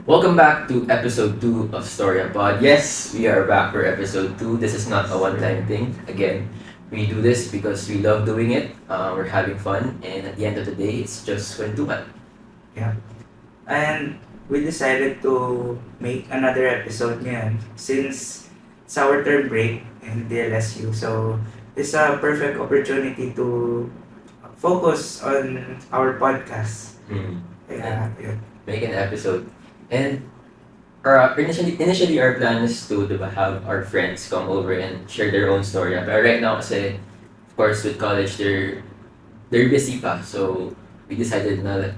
Welcome back to episode 2 of Storya Pod. Yes, we are back for episode 2. This is not a one-time thing. Again, we do this because we love doing it. We're having fun, and at the end of the day, it's just kwentuhan. Yeah. And we decided to make another episode ngayon since it's our term break in DLSU. So it's a perfect opportunity to focus on our podcast. Kaya, yun. Make an episode. And initially our plan is to have our friends come over and share their own story. But right now kasi, of course, with college, they're busy pa. So, we decided na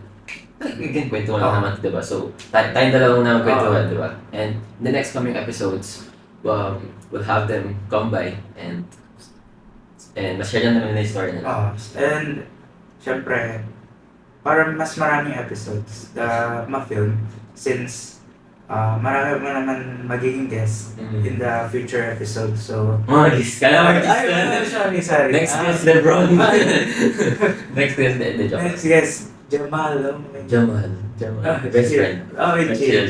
we can kwentuhan lang naman, diba? So, tayong dalawang naman kwentuhan, diba? And the next coming episodes, we'll have them come by and ma-share lang naman nila yung story nila. And, syempre, para mas maraming episodes na ma-film since marami mo naman magiging guest in the future episode. So, sorry. Next guest, Lebron. Next guest, Lebron. Next guest, Jamal. Best friend.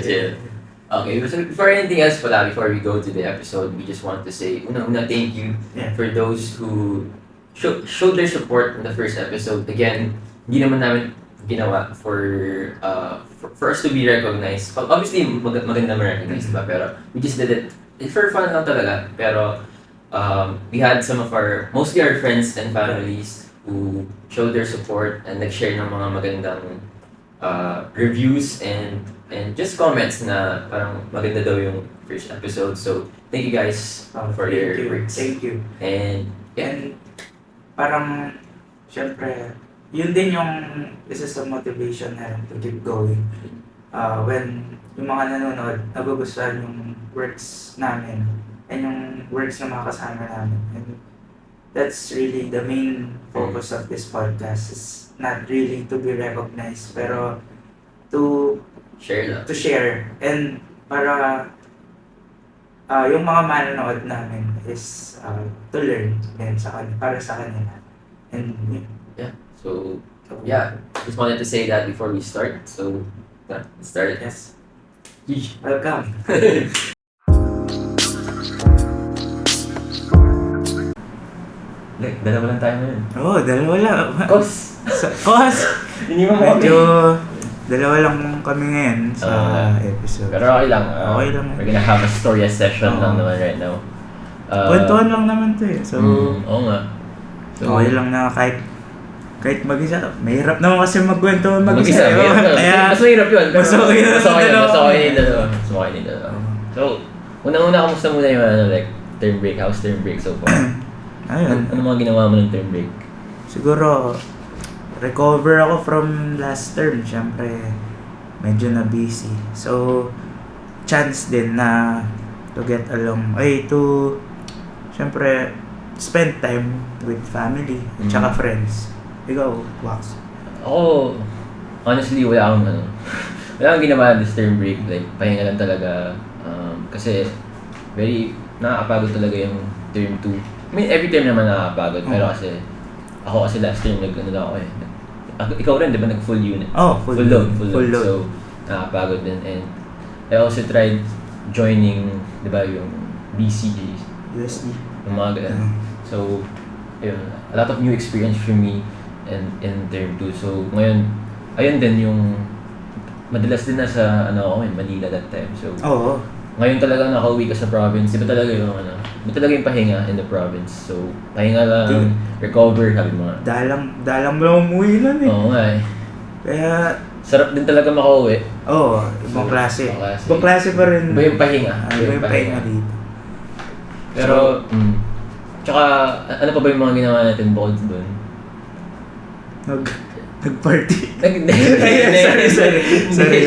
Chill. Okay, so before anything else before we go to the episode, we just want to say, una thank you for those who showed their support in the first episode. Again, hindi naman namin ginawa for us to be recognized. Obviously, maganda ma-recognize, diba? Pero we just did it for fun lang talaga. Pero we had mostly our friends and families who showed their support and nag-share ng mga magandang reviews and just comments na parang maganda daw yung first episode. So, thank you guys for your works. Thank you. And parang, syempre, yun din yung isa sa motivation na to keep going. When yung mga nanonood, nagugustuhan yung works namin and yung works ng mga kasama namin. And that's really the main focus of this podcast, is not really to be recognized, pero to share and para yung mga manonood namin is to learn din para sa kanila. And so just wanted to say that before we start. So, let's start it. Yes. Welcome. Dalawa lang tayo ngayon. Dalawa lang. Cos! Hindi mo Medyo dalawa lang kami ngayon sa episode. Pero okay lang. Okay lang. We're gonna have a story session lang naman right now. Kwentuhan lang naman to eh. So, oo nga. So, okay lang na kahit mag-isa. Mahirap naman kasi magkwentuhan mag-isa. Mas mahirap yun. Mas okay yung dalawa. So, unang-una, kamusta muna yung term break? How's term break so far? Ayun. Ano mga ginawa mo ng term break? Siguro, recover ako from last term. Siyempre, medyo na busy. So, chance din na to get along. Siyempre, spend time with family at saka friends. Ikaw, Wax? Ako, honestly, wala akong ginawa this term break. Like, pahinga lang talaga. Kasi, nakakapagod talaga yung term 2. I mean, every term naman nakakapagod. Pero ako last term, ako eh. Ikaw rin, di ba? Nag-full unit? Full load. So, nakakapagod din. And I also tried joining, di ba, yung BCG. USD. Yung mga ganun. So, ayun, a lot of new experience for me in term 2. So, ngayon, ayun din yung madalas din nasa Manila that time. So, ngayon talaga nakauwi ka sa province. Iba talaga yung pahinga in the province. So, pahinga lang, recover, sabi mo nga. Dalang mo lang umuwi nun eh. Oo nga eh. Kaya, sarap din talaga makauwi. ibang klase. Ibang klase pa rin. Iba yung pahinga. Iba yung pahinga dito. Pero, tsaka, ano pa ba yung mga ginawa natin bukod doon? Nag-party. Sorry.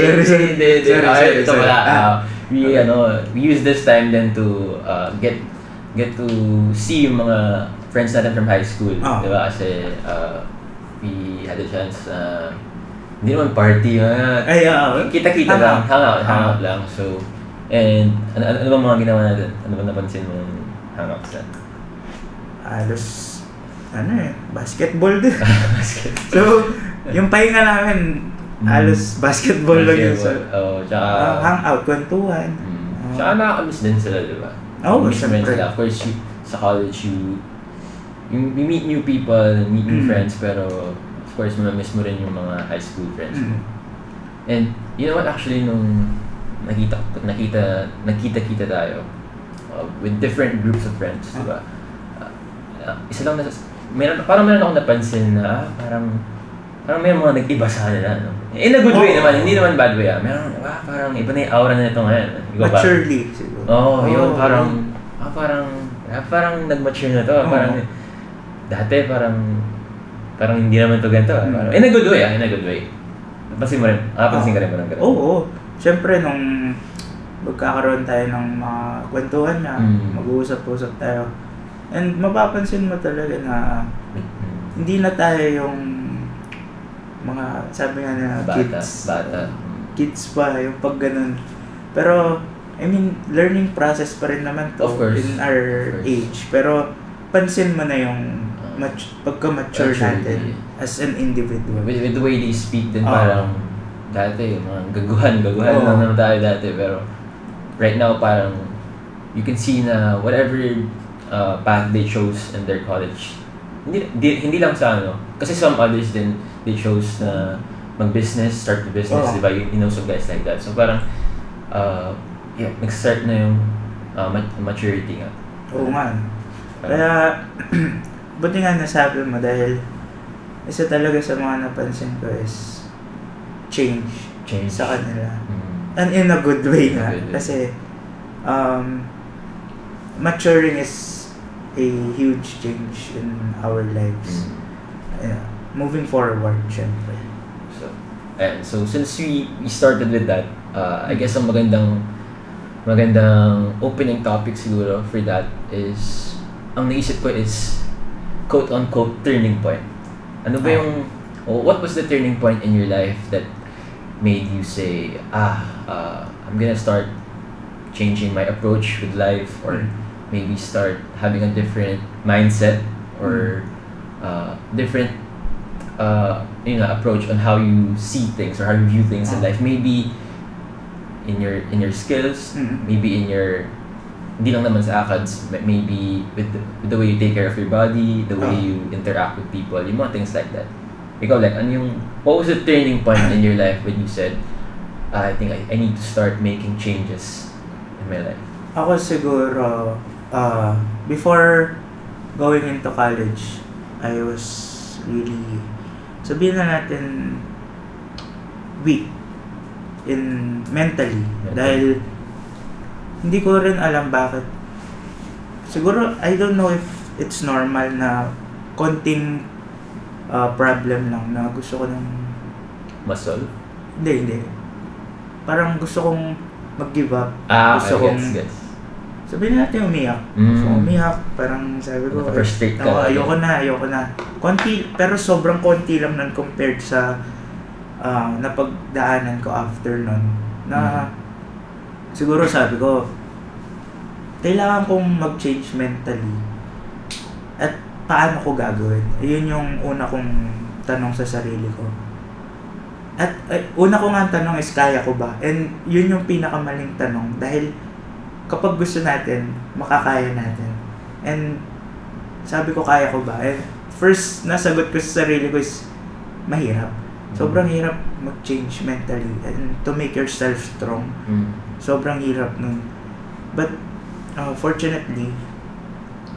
Ito pala. We use this time then to get to see yung mga friends natin from high school. Diba? Kasi we had a chance hindi naman party. Kita-kita lang. Hangout lang. So, and ano ba mga ginawa natin? Ano ba napansin mong hangouts natin? Halos basketball din. So, yung pahinga namin, halos basketball lang yun. Oo, tsaka... hangout, kwentuhan. Tsaka nakakamiss din sila, di ba? Oo, Miss mo rin syempre. sila. Of course, sa college, you meet new people, meet new friends, pero of course, mamamiss mo rin yung mga high school friends mo. And you know what, actually, nung nakita tayo with different groups of friends, di ba? Isa lang parang meron akong napansin na parang may mga nag-iba sa kanila, no? In a good way naman, hindi naman bad way, Meron, parang iba na yung aura na ito ngayon. Maturely, siguro. Yun, parang nag-mature na to. Parang, dati parang hindi naman to ganito. In a good way, in a good way. Napansin ka rin ba ng ganito? Oo. Siyempre, nung magkakaroon tayo ng mga kwentuhan na, mag-uusap-usap tayo. And mapapansin mo talaga na hindi na tayo yung mga, sabi nga na, bata. Kids pa, yung pag ganun. Pero, I mean, learning process pa rin naman to in our age. Pero, pansin mo na yung pagka-mature natin as an individual. With the way they speak din, parang dati, mga gaguhan lang naman tayo dati. Pero, right now, parang, you can see na whatever path they chose in their college, hindi lang sa kasi some others din, they chose na mag-business, start the business, di ba? You know some guys like that. So parang, nag-start na yung maturity nga. Oo nga. Kaya, buti nga nasabi mo dahil isa talaga sa mga napansin ko is change. Sa kanila. And in a good way nga. Kasi, maturing is a huge change in our lives. Moving forward, syempre. So since we started with that, I guess ang magandang opening topic siguro for that is, ang naisip ko is quote-unquote turning point. Ano ba yung, what was the turning point in your life that made you say, I'm gonna start changing my approach with life, or maybe start having a different mindset, or different approach on how you see things or how you view things in life. Maybe in your skills, maybe in your, hindi lang naman sa ACADS, maybe with the way you take care of your body, the way you interact with people, yung mga things like that. Ikaw, like, what was the turning point in your life when you said, I think I need to start making changes in my life? Ako siguro, before going into college, I was really, sabihin na natin, weak in mentally. Dahil hindi ko rin alam bakit. Siguro, I don't know if it's normal na konting problem lang na gusto ko ng Muscle? Hindi. Parang gusto kong mag-give up. Gusto kong sabihin natin umiyak. So, umiyak, parang sabi ko, frustrate ka. Ayoko na. Konti, pero sobrang konti lang nun compared sa napagdaanan ko after nun. Na siguro sabi ko, kailangan kong mag-change mentally. At paano ko gagawin? Yun yung una kong tanong sa sarili ko. At una ko nga tanong is, kaya ko ba? And yun yung pinakamaling tanong. Dahil kapag gusto natin, makakaya natin. And sabi ko, kaya ko ba? And first nasagot ko sa sarili ko is, mahirap. Sobrang hirap mag-change mentally and to make yourself strong. Sobrang hirap nun. But fortunately,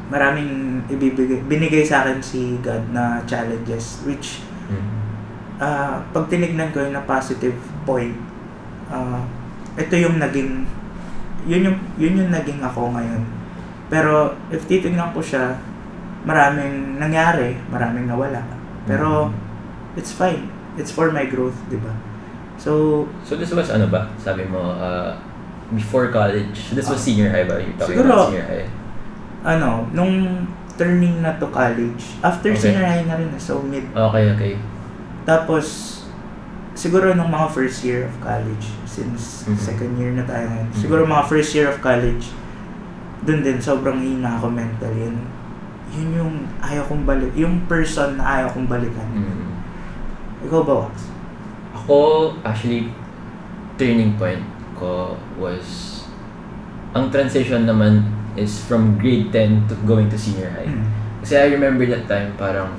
maraming binigay sa akin si God na challenges, which pag tinignan ko yung na positive point, ito yung naging, yun yung naging ako ngayon. Pero if titignan ko siya, maraming nangyari, maraming nawala. Pero it's fine. It's for my growth, di ba? So this was sabi mo, before college, this was senior high ba? You're talking siguro, about senior high? Nung turning na to college, after senior high na rin, so mid. Okay. Tapos, siguro nung mga first year of college, since second year na tayo ngayon, siguro mga first year of college, dun din, sobrang hina ako mentally. Yun yung ayaw kong balik, yung person na ayaw kong balikan. Ikaw ba, Wax? Ako, actually, turning point ko was, ang transition naman is from grade 10 to going to senior high. Kasi I remember that time, parang,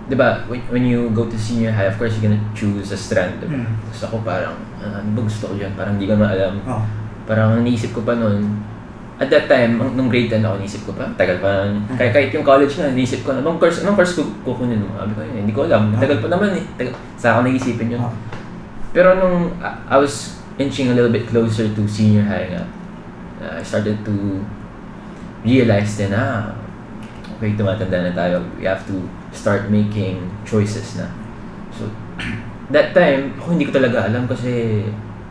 di ba, when you go to senior high, of course, you're gonna choose a strand, di ba? Tapos ako parang, ano ba gusto ko dyan? Parang di ko na alam. Parang naisip ko pa noon, at that time, nung grade 10 ako, naisip ko pa, tagal pa, kahit yung college na, naisip ko, anong course ko kukunin mo? Sabi ko, hindi ko alam, tagal pa naman sa ako naisipin yun. Pero nung I was inching a little bit closer to senior high nga, I started to realize din, okay, tumatanda na tayo, we have to start making choices na. So, that time, ako hindi ko talaga alam kasi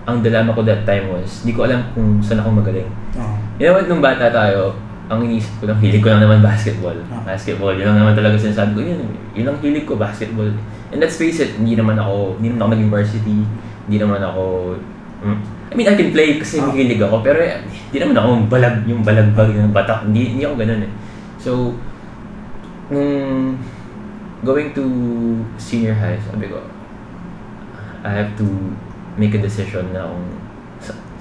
ang dilemma ko that time was, hindi ko alam kung saan ako magaling. You know what, nung bata tayo, ang inisip ko lang, hilig ko lang naman basketball. Basketball, yun lang naman talaga sinasabi ko, yun ang hilig ko, basketball. And let's face it, hindi naman ako naging varsity, hindi naman ako, I mean, I can play kasi hilig ako, pero hindi naman ako yung balagbag ng batak, hindi ako ganun eh. So, nung going to senior high, sabi ko, I have to make a decision na kung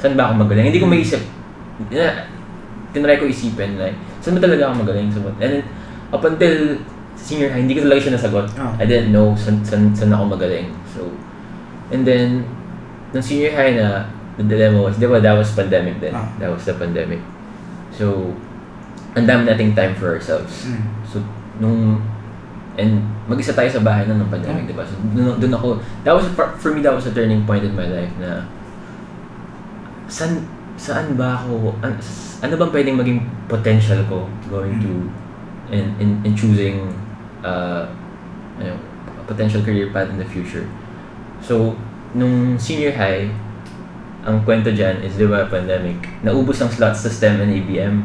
saan ba ako magaling. Hindi ko maisip, tinry ko isipin, like, saan ba talaga ako magaling? And then, up until senior high, hindi ko talaga siya nasagot. I didn't know saan ako magaling. So, and then, nung senior high na, the dilemma was, di ba, that was pandemic then. That was the pandemic. So, ang dami nating time for ourselves. So, and mag-isa tayo sa bahay ng pandemic, di ba? So, doon ako, for me, that was a turning point in my life na, saan ba ako, ano bang pwedeng maging potential ko going to, in choosing, a potential career path in the future. So, nung senior high, ang kwento dyan is, di ba, pandemic, naubos ang slots sa STEM and ABM.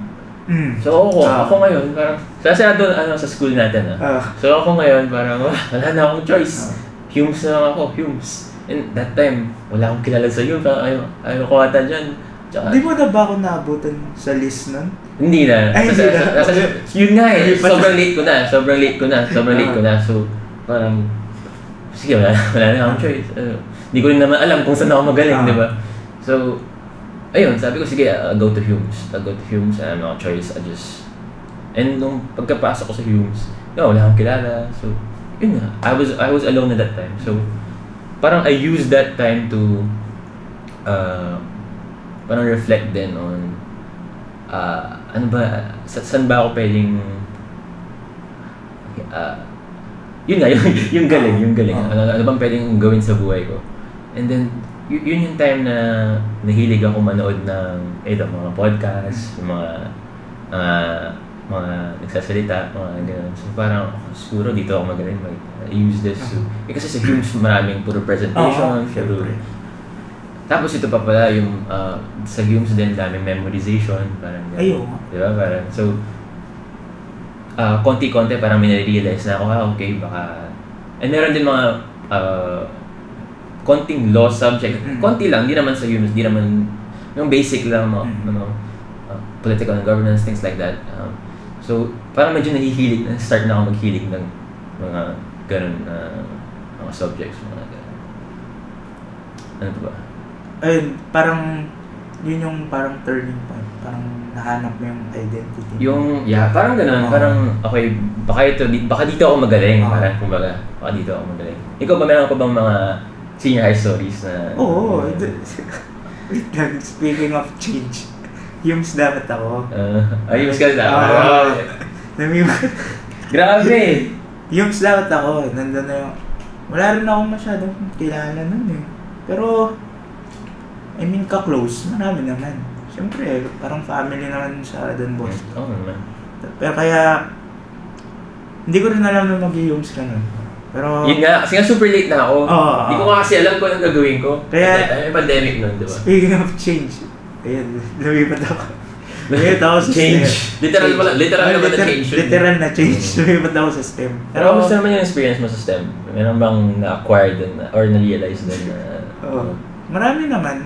So ako ngayon, parang, sa school natin So ako ngayon, parang, wala na akong choice. Humes na lang ako, Humes. And that time, wala akong kilala sa Humes, parang ayaw ko ata dyan. Tsaka, di mo na ba ako naabutan sa list nun? Hindi na. Yun nga eh, sobrang late ko na. So, parang, sige, wala na akong choice. Hindi ko rin naman alam kung saan ako magaling, di ba? So, ayun, sabi ko, sige, I'll go to Humes. And no choice, and nung pagkapasok ko sa Humes, wala akong kilala. So, yun nga, I was alone at that time. So, parang I used that time to, parang reflect din on, ano ba, saan ba ako pwedeng, yun nga, yung galing. Ano bang pwedeng gawin sa buhay ko? And then, yun yung time na nahilig ako manood ng mga podcast, yung mga nagsasalita, mga gano'n. So parang, siguro dito ako magaling use this to, kasi sa Humes maraming puro presentation, tapos ito pa pala yung, sa Humes din daming memorization, parang gano'n. Di ba? Parang, so, konti-konti parang minare-realize na ako, okay, baka, and meron din mga, konting law subject, konti lang, di naman sa Humes, di naman, yung basic lang, political and governance, things like that. So, parang medyo start na ako maghilig ng mga ganun mga subjects, mga ganun. Ano ba? Ayun, parang, yun yung parang turning point, parang nahanap mo yung identity. Parang ganun, parang, okay, baka dito ako magaling, parang kumbaga, baka dito ako magaling. Ikaw ba, meron ka bang mga senior high stories na... Oo. Wait lang, speaking of change, Humes dapat ako. Humes ka dapat? Grabe! Humes dapat ako. Nandun na yung... Wala rin ako masyadong kilala nun eh. Pero, I mean, ka-close, marami naman. Siyempre, parang family naman sa Don Bosco. Oo naman. Pero kaya, hindi ko rin alam na mag-Humes ka nun. Pero, yun nga, kasi nga super late na ako. Hindi ko kasi alam kung anong gagawin ko. Kaya, may pandemic nun, di ba? Speaking of change, ayan, lumipat ako. Lumipat ako sa change. STEM. Literal naman na change. Literal na change. Lumipat ako sa STEM. Pero kamusta naman yung experience mo sa STEM? Meron bang na-acquire din or na-realize din na... Marami naman.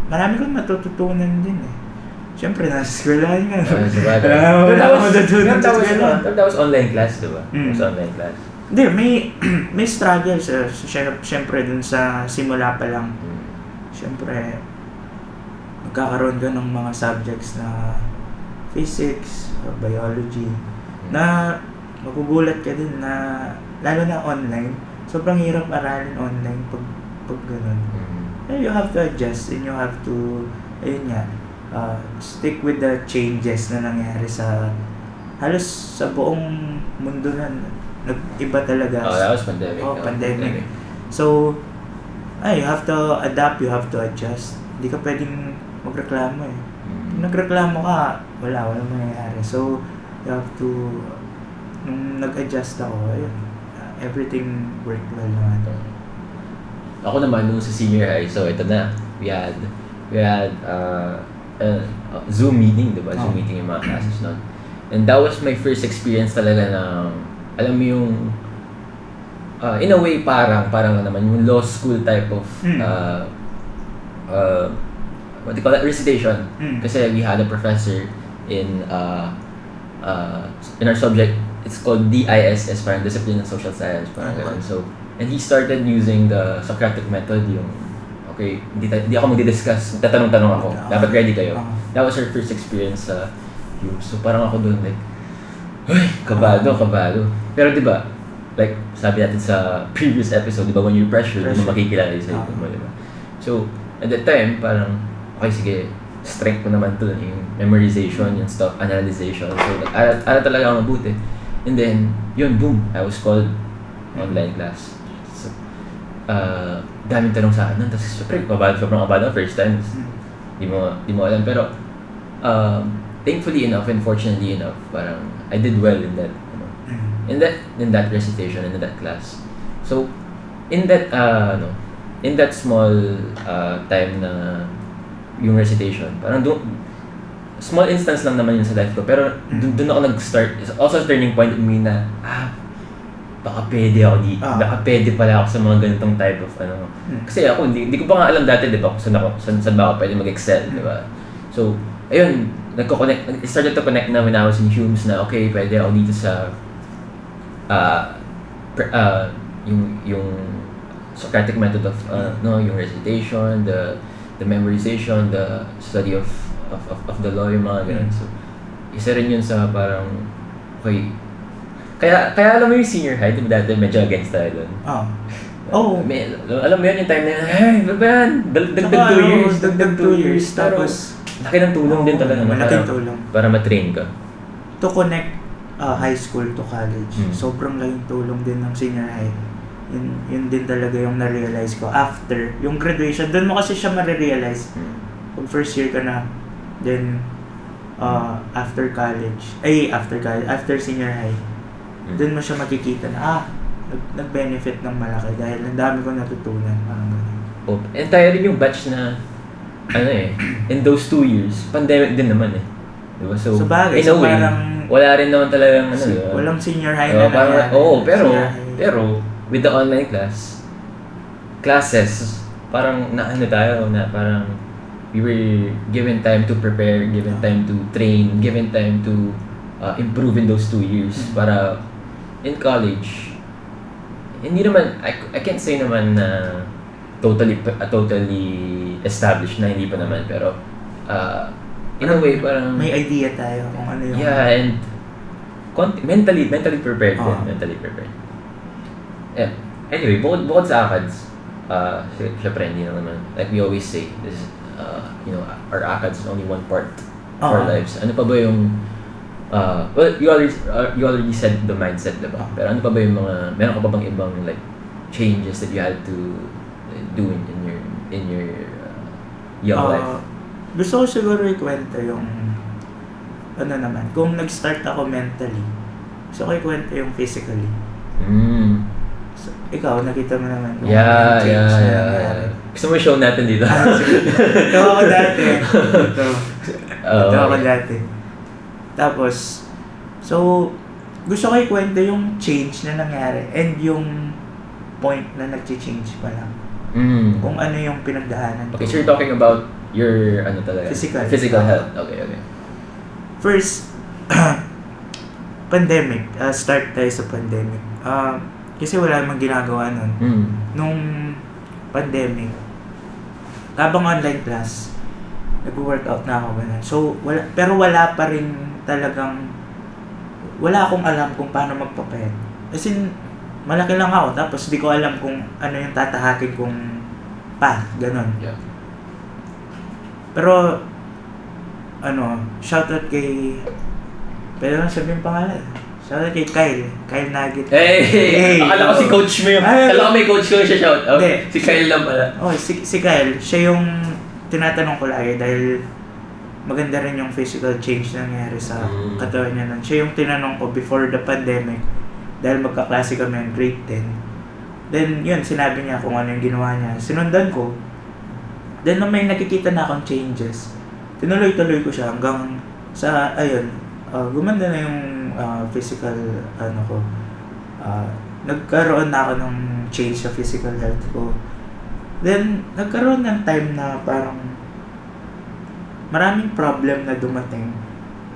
Marami kong matututunan din eh. Siyempre, nasa eskwelahan nga. Sabagay. Wala akong matutunan sa eskwelahan. That was online class, diba? Mm. It was online class. Hindi, may struggle siyempre dun sa simula pa lang. Siyempre, magkakaroon ka ng mga subjects na physics, or biology, na magugulat ka din na, lalo na online, sobrang hirap aralin online pag ganun. You have to adjust and you have to, ayun nga, stick with the changes na nangyari sa, halos sa buong mundo na nag-iba talaga. Oh, that was pandemic. Oh, pandemic. So, you have to adapt, you have to adjust. Hindi ka pwedeng magreklamo eh. Kung nagreklamo ka, wala mangyayari. So, you have to, nung nag-adjust ako, ayun, everything worked well naman. Ako naman, nung sa senior high, so ito na, we had Zoom meeting, diba? Zoom meeting yung mga classes nun. And that was my first experience talaga na, alam mo yung, in a way parang naman, yung law school type of, what do you call that? Recitation. Kasi we had a professor in our subject, it's called DISS, parang Discipline and Social Science, parang ganun. So, and he started using the Socratic method, yung, okay, hindi ako magdi-discuss, tatanong-tanong ako, dapat ready kayo. That was our first experience sa Hume. So, parang ako doon, like, ay, kabado. Pero di ba, like, sabi natin sa previous episode, di ba, when you're pressured, di mo makikilala yung sarili mo, di ba? So, at that time, parang, okay, sige, strength ko naman to, yung memorization, yung stuff, analyzation. So, ala talaga ako mabuti. And then, yun, boom, I was called online class. So, daming tanong sa akin nun. Tapos, syempre, sobrang kabado first time. Di mo alam. Pero, thankfully enough and fortunately enough, parang, I did well in that, in that recitation, in that class. So, in that small time na yung recitation, parang small instance lang naman yun sa life ko, pero doon ako nag-start. It's also a turning point in me na, baka pwede ako baka pwede pala ako sa mga ganitong type of Kasi ako, hindi ko pa nga alam dati, di ba, kung saan ba ako pwede mag-excel, di ba? So, ayun, it started to connect na when I was in Humes na, okay, pwede ako dito sa, yung Socratic method of, yung recitation, the memorization, the study of the law, yung mga ganun. So, isa rin yun sa parang, okay, kaya alam mo yung senior high, di ba dati medyo against tayo doon? Alam mo yun yung time na yun, hey, ba yan? Dagdag 2 years. Tapos, laki ng tulong din talaga. Malaking tulong. Para matrain ka. To connect high school to college, sobrang laking tulong din ng senior high. Yun din talaga yung na-realize ko after yung graduation. Doon mo kasi siya ma-realize pag first year ka na, then after senior high, doon mo siya makikita na nag-benefit ng malaki dahil ang dami ko natutunan, parang gano'n. Oh, and tayo rin yung batch na in those 2 years, pandemic din naman eh. Diba? So bagay, in a way, wala rin naman talagang walang senior high na nangyari. Pero with the online classes, parang parang we were given time to prepare, given time to train, given time to improve in those 2 years para in college. Hindi naman, I can't say naman na totally established na, hindi pa naman, pero in a way parang may idea tayo kung ano yung and mentally prepared din, mentally prepared. Yeah. Anyway, bukod sa ACADS, syempre hindi na naman, like we always say, this is, our ACADS is only one part of our lives. Ano pa ba yung well, you already said the mindset, diba? Pero ano pa ba yung meron ka pa bang ibang like changes that you had to do in your young life? Gusto ko siguro ikwento yung kung nag-start ako mentally, gusto ko ikwento yung physically. So, ikaw, nakita mo naman kung Yeah. Gusto mo show natin dito? Ito ako dati. Ito ako dati. Tapos, so, gusto ko ikwento yung change na nangyari and yung point na nag-change pa lang. Kung ano yung pinagdaanan ko. Okay, so you're talking about Your, ano talaga? Physical. Health. Okay. First, pandemic. Start tayo sa pandemic. Kasi wala namang ginagawa nun. Nung pandemic, habang online class, nag-workout na ako ganun. So, wala pa rin talagang, wala akong alam kung paano magpapayat. As in, malaki lang ako, tapos di ko alam kung ano yung tatahakin kong path, ganun. Yeah. Pero, shoutout kay, pwede lang sabihin pangalan. Shoutout kay Kyle Nugget. Hey! Akala ko si coach mo yun. Akala ko may coach ko siya shout out. Hindi. Si Kyle lang pala. Oh, si Kyle, siya yung tinatanong ko lagi dahil maganda rin yung physical change na nangyari sa katawan niya nun. Siya yung tinanong ko before the pandemic dahil magkaklase kami ng grade 10. Then, yun, sinabi niya kung ano yung ginawa niya. Sinundan ko. Then, nung may nakikita na akong changes, tinuloy-tuloy ko siya hanggang sa, gumanda na yung physical, ko. Nagkaroon na ako ng change sa physical health ko. Then, nagkaroon ng time na parang maraming problem na dumating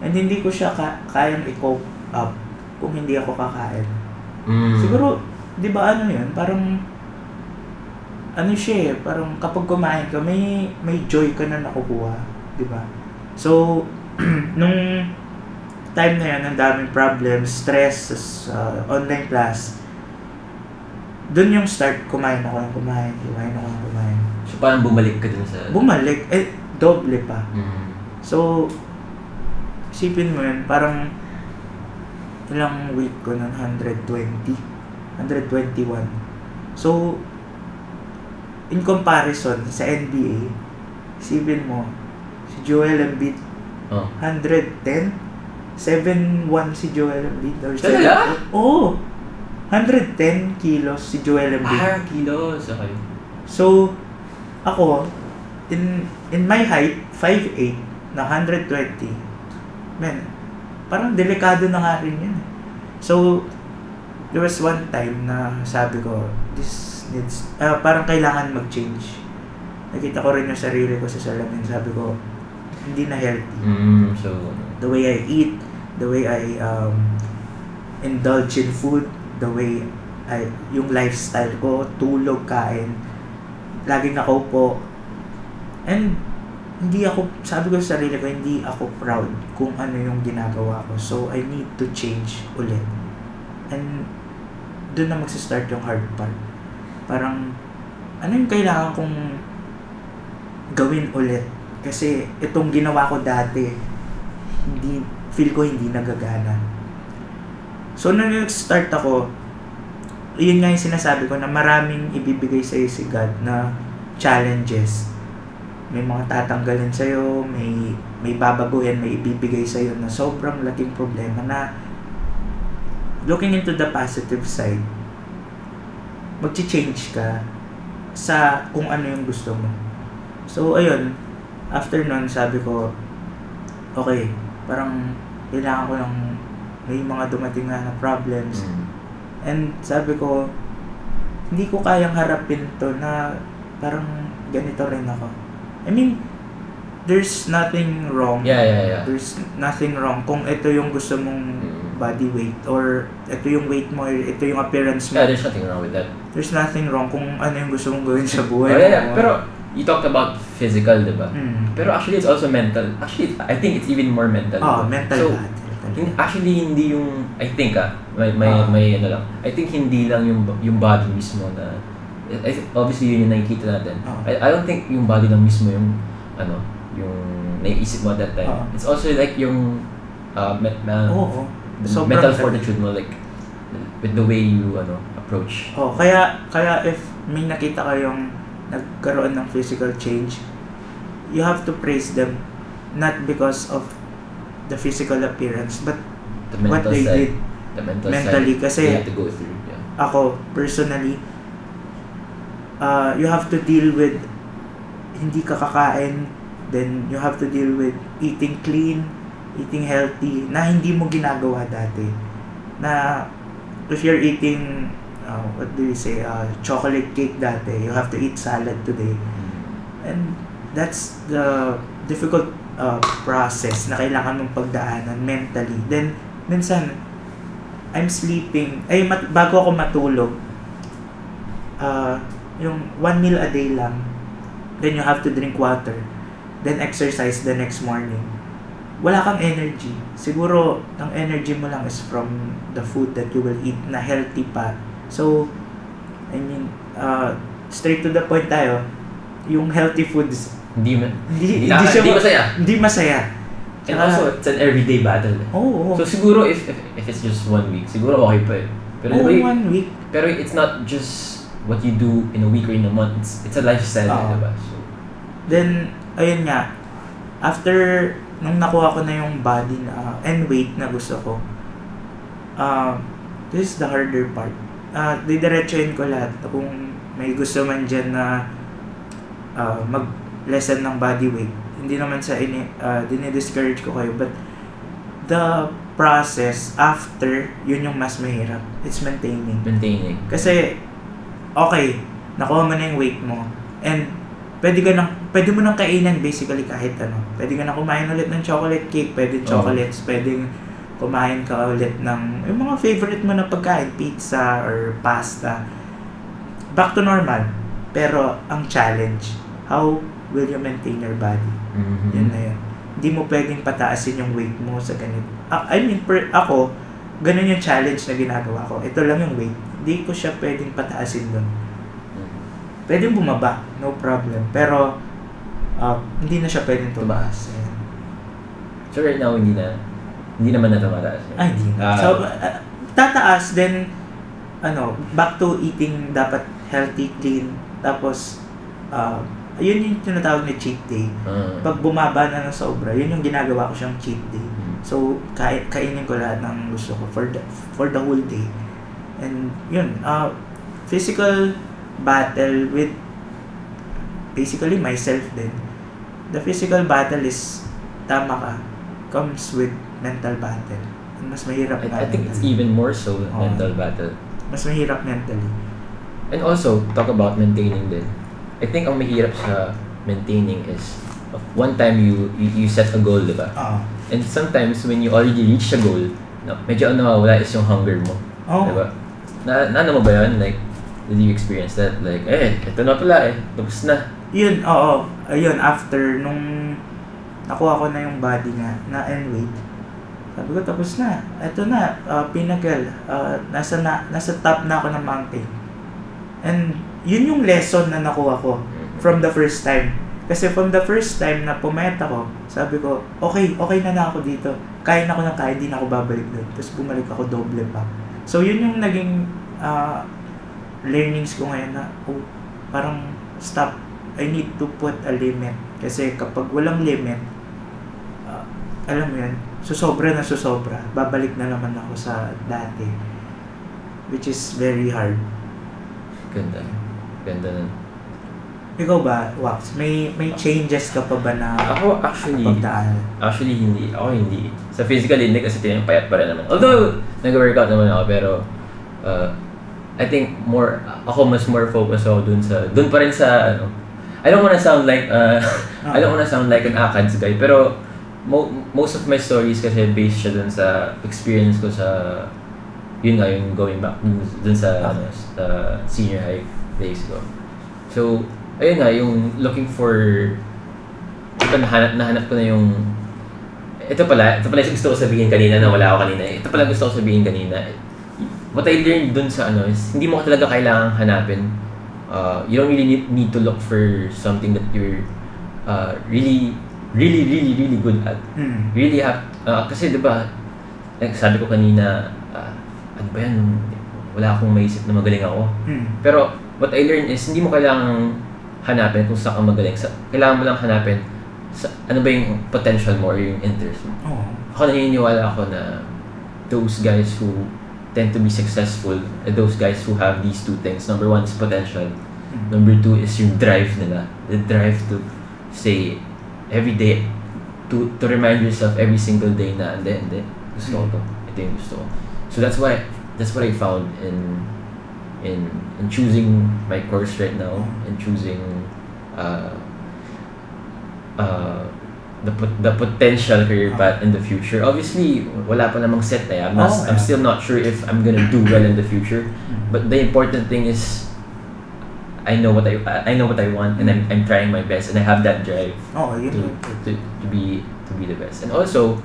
and hindi ko siya kayang i-cope up kung hindi ako kakain. Siguro, di ba yun? Parang, siya parang kapag kumain ka, may joy ka na nakukuha. Di ba? So, nung time na yan, ang daming problems, stress, online class, dun yung start, kumain ako. So, parang bumalik ka dun sa... Bumalik, doble pa. So, isipin mo yun, parang ilang weight ko nun, 121. So, in comparison sa NBA, isipin mo, si Joel Embiid, 110, 7'1 si Joel Embiid. Talaga? Oo. 110 kilos si Joel Embiid. Kilos. Okay. So, ako, in my height, 5'8", na 120, parang delikado na nga rin yun. So, there was one time na sabi ko, this needs, parang kailangan mag-change. Nakita ko rin yung sarili ko sa salamin. Sabi ko, hindi na healthy. So, the way I eat, the way I indulge in food, the way yung lifestyle ko, tulog, kain, laging nakaupo. And sabi ko sa sarili ko, hindi ako proud kung ano yung ginagawa ko. So, I need to change ulit. And doon na magsistart yung hard part. Parang, ano yung kailangan kong gawin ulit? Kasi itong ginawa ko dati, feel ko hindi nagagana. So, nung nag-start ako, yun nga yung sinasabi ko na maraming ibibigay sa'yo si God na challenges. May mga tatanggalin sa'yo, may babaguhin, may ibibigay sa'yo na sobrang laking problema na looking into the positive side, mag-change ka sa kung ano yung gusto mo. So, ayun, after nun, sabi ko, okay, parang kailangan ko lang may mga dumating na problems. And sabi ko, hindi ko kayang harapin to na parang ganito rin ako. I mean, there's nothing wrong. Yeah. There's nothing wrong kung ito yung gusto mong body weight or ito yung weight mo, ito yung appearance mo. Yeah, there's nothing wrong with that. There's nothing wrong kung ano yung gusto mong gawin sa buhay. Yeah. Pero, you talked about physical, diba? Pero actually, it's also mental. Actually, I think it's even more mental. Mental so, lahat. Actually, hindi yung, I think may ano lang. I think hindi lang yung body mismo na, obviously yun yung nakikita natin. I don't think yung body lang mismo yung, yung naiisip mo at that time. It's also like yung, mental fortitude mo, like, with the way you, approach. Kaya if may nakita kayong nagkaroon ng physical change, you have to praise them, not because of the physical appearance, but what they did the mental mentally. side Kasi they have to go through. Yeah. Ako, personally, you have to deal with hindi ka kakain, then you have to deal with eating clean, eating healthy, na hindi mo ginagawa dati. Na if you're eating, chocolate cake dati, you have to eat salad today. And that's the difficult process na kailangan mong pagdaanan mentally. Then, minsan, I'm sleeping, bago ako matulog, yung 1 meal a day lang, then you have to drink water, then exercise the next morning. Wala kang energy. Siguro, ang energy mo lang is from the food that you will eat na healthy pa. So, I mean, straight to the point tayo, yung healthy foods, Hindi siya masaya. Hindi masaya. And also, it's an everyday battle. Oo. So siguro if it's just 1 week, siguro okay pa eh. Pero diba, 1 week. pero it's not just what you do in a week or in a month. It's a lifestyle, diba? So, Then, ayun nga, after nung nakuha ko na yung body na and weight na gusto ko, this is the harder part. Didiretsuhin ko lahat. Kung may gusto man dyan na mag-lessen ng body weight, hindi naman sa dinidiscourage ko kayo, but the process after, yun yung mas mahirap. It's maintaining. Kasi, okay, nakuha mo na yung weight mo, and pwede mo nang kainin basically kahit ano. Pwede ka na kumain ulit ng chocolate cake, pwede chocolates, pwedeng kumain ka ulit ng yung mga favorite mo na pagkain, pizza or pasta. Back to normal. Pero ang challenge, how will you maintain your body? Mm-hmm. Yun na yun. Hindi mo pwedeng pataasin yung weight mo sa ganito. I mean, ako, ganun yung challenge na ginagawa ko. Ito lang yung weight. Hindi ko siya pwedeng pataasin doon. Pwedeng bumaba, no problem. Pero, hindi na siya pwedeng tumaas. Ayan. So right now, hindi naman na tumataas. Ay, hindi na. So, tataas, then, back to eating dapat healthy, clean. Tapos, yun yung tinatawag na cheat day. Pag bumaba na ng sobra, yun yung ginagawa ko siyang cheat day. So, kainin ko lahat ng gusto ko for the whole day. And yun, physical battle with basically myself din. The physical battle is, tama ka, comes with mental battle. And mas mahirap I think it's even more so mental battle. Mas mahirap mentally. And also, talk about maintaining din. I think ang mahirap sa maintaining is one time you set a goal, diba? And sometimes when you already reach a goal, medyo nawawala is yung hunger mo. Diba? Ano mo ba yun? Like, did you experience that? Like, ito na pala tapos na. Yun, oo. Ayun, after nung nakuha ko na yung body nga, na and weight, sabi ko, tapos na. Ito na, pinnacle. Nasa top na ako ng mountain. And yun yung lesson na nakuha ko from the first time. Kasi from the first time na pumayat ako, sabi ko, okay na ako dito. Kain ako ng kain, di na ako babalik doon. Tapos bumalik ako doble pa. So yun yung naging learnings ko ngayon na, parang stop. I need to put a limit. Kasi kapag walang limit, alam mo yun, susobra. Babalik na naman ako sa dati. Which is very hard. Ganda nun. Ikaw ba, Wax? May changes ka pa ba na Ako pagdaan? Actually, hindi. Ako hindi. Sa physical, hindi kasi payat pa rin naman. Although, nag-workout naman ako, pero I think ako mas more focus ako dun pa rin sa, I don't wanna sound like an ACADS guy, pero most of my stories kasi based siya dun sa experience ko sa, yun nga, yung going back dun sa senior high days ko. So, ayun nga, yung looking for, nahanap ko na yung, ito pala yung gusto ko sabihin kanina na wala ako kanina. Ito pala gusto ko sabihin kanina. What I learned dun sa is, hindi mo talaga kailangang hanapin. You don't really need to look for something that you're really good at. Really have, kasi diba, sabi ko kanina, ano ba yan, wala akong maisip na magaling ako. Pero, what I learned is, hindi mo kailangang hanapin kung saan ka magaling. Kailangan mo lang hanapin ano ba yung potential mo or yung interest mo. Ako naniniwala ako na those guys who tend to be successful, those guys who have these two things. Number one is potential. Number two is yung drive nila. The drive to say every day, to remind yourself every single day na hindi, gusto ko to. Ito yung gusto ko. So that's what I found in choosing my course right now, and choosing the potential career path in the future. Obviously, wala pa namang set eh. I'm still not sure if I'm gonna do well in the future. But the important thing is I know what I want, and I'm trying my best, and I have that drive to be the best. And also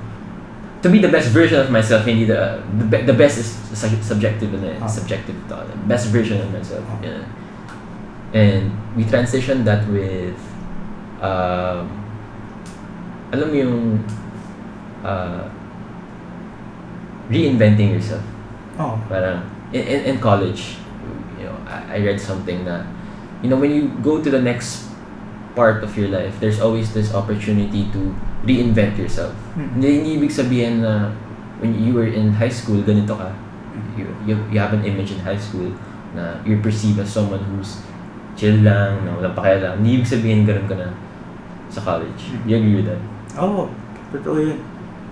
to be the best version of myself. Hindi the best is subjective and subjective thought. Best version of myself. Yeah. And we transitioned that with alam mo yung reinventing yourself. Parang in college, I read something na when you go to the next part of your life, there's always this opportunity to reinvent yourself. Hindi ibig sabihin na when you were in high school, ganito ka. You have an image in high school na you're perceived as someone who's chill lang, na walang pakialam. Hindi ibig sabihin ganun ka na sa college. Do you agree with that? Oo, totoo yun.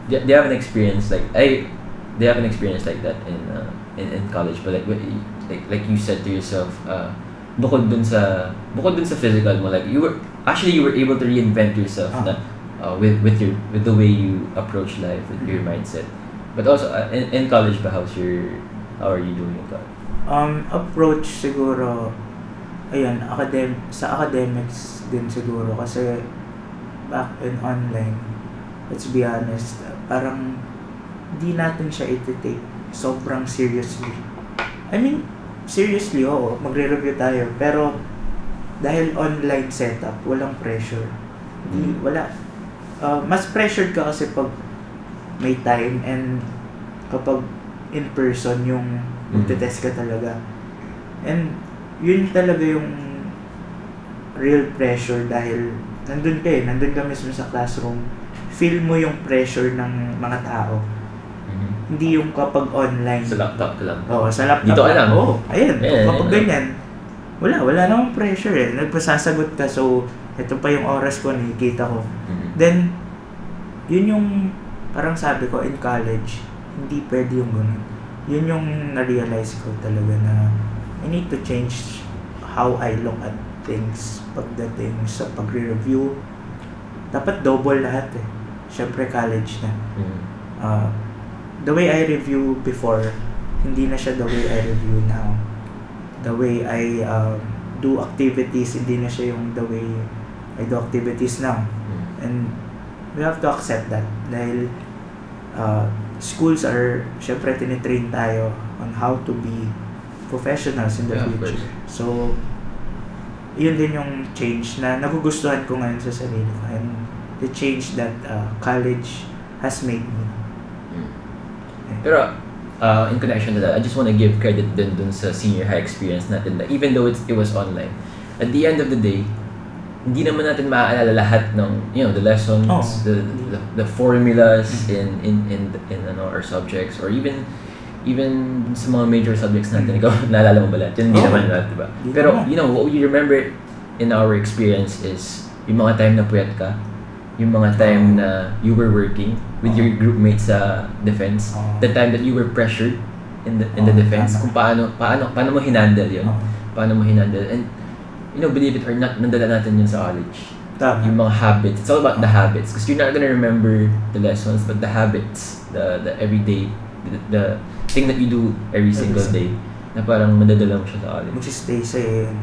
They have an experience like that in college, but like you said to yourself, bukod dun sa physical mo, like you were able to reinvent yourself na with the way you approach life, with your mindset. But also in college ba, how are you doing in college? Approach siguro, ayun, sa academics din siguro, kasi back in online, let's be honest, parang di natin siya iti-take sobrang seriously. I mean, seriously, oo, magre-review tayo, pero dahil online setup, walang pressure. Wala. Mas pressured ka kasi pag may time, and kapag in person yung magte-test ka talaga. And yun talaga yung real pressure, dahil nandun ka mismo sa classroom. Feel mo yung pressure ng mga tao. Hindi yung kapag online. Sa laptop ka lang. Oo, sa laptop. Dito ka lang. Oo, ayun. Kapag ganyan, wala namang pressure eh. Nagpasasagot ka, so ito pa yung oras ko, nakikita ko. Then, yun yung parang sabi ko in college, hindi pwede yung ganun. Yun yung na-realize ko talaga na I need to change how I look at things pagdating sa pagre-review. Dapat double lahat eh. Siyempre college na. The way I review before, hindi na siya the way I review now. The way I do activities, hindi na siya yung the way I do activities now. And we have to accept that. Dahil schools are, syempre tinitrain tayo on how to be professionals in the future. So, yun din yung change na nagugustuhan ko ngayon sa sarili ko. And the change that college has made me. Pero in connection to that, I just want to give credit din dun sa senior high experience natin, na even though it was online, at the end of the day, hindi naman natin maaalala lahat ng the lessons, the formulas in our subjects, or even sa mga major subjects natin. Ikaw, naalala mo ba lahat? Yun, hindi naman lahat, diba? Pero what we remember in our experience is yung mga time na puyat ka, yung mga time na you were working with your group mates sa defense, the time that you were pressured in the defense, kung paano mo hinandle yun, and believe it or not, nandala natin yun sa college. Yung mga habits, it's all about the habits, because you're not gonna remember the lessons, but the habits, the everyday, the thing that you do every single day, na parang madadala mo siya sa college. Mag-stay sa'yo yun.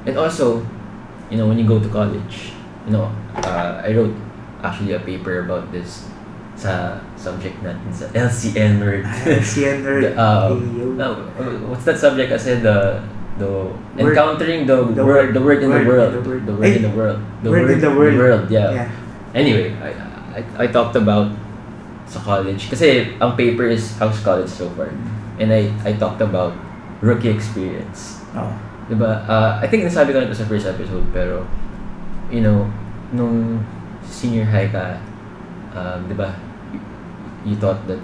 And also, when you go to college, I wrote actually a paper about this sa subject natin sa LCN Nerd. LCN Nerd. What's that subject? Kasi the encountering the word in the world. Yeah. Anyway, I talked about sa college kasi ang paper is how's college so far, and I talked about rookie experience. Diba? I think nasabi ko na ito sa first episode, pero nung senior high ka, diba, you thought that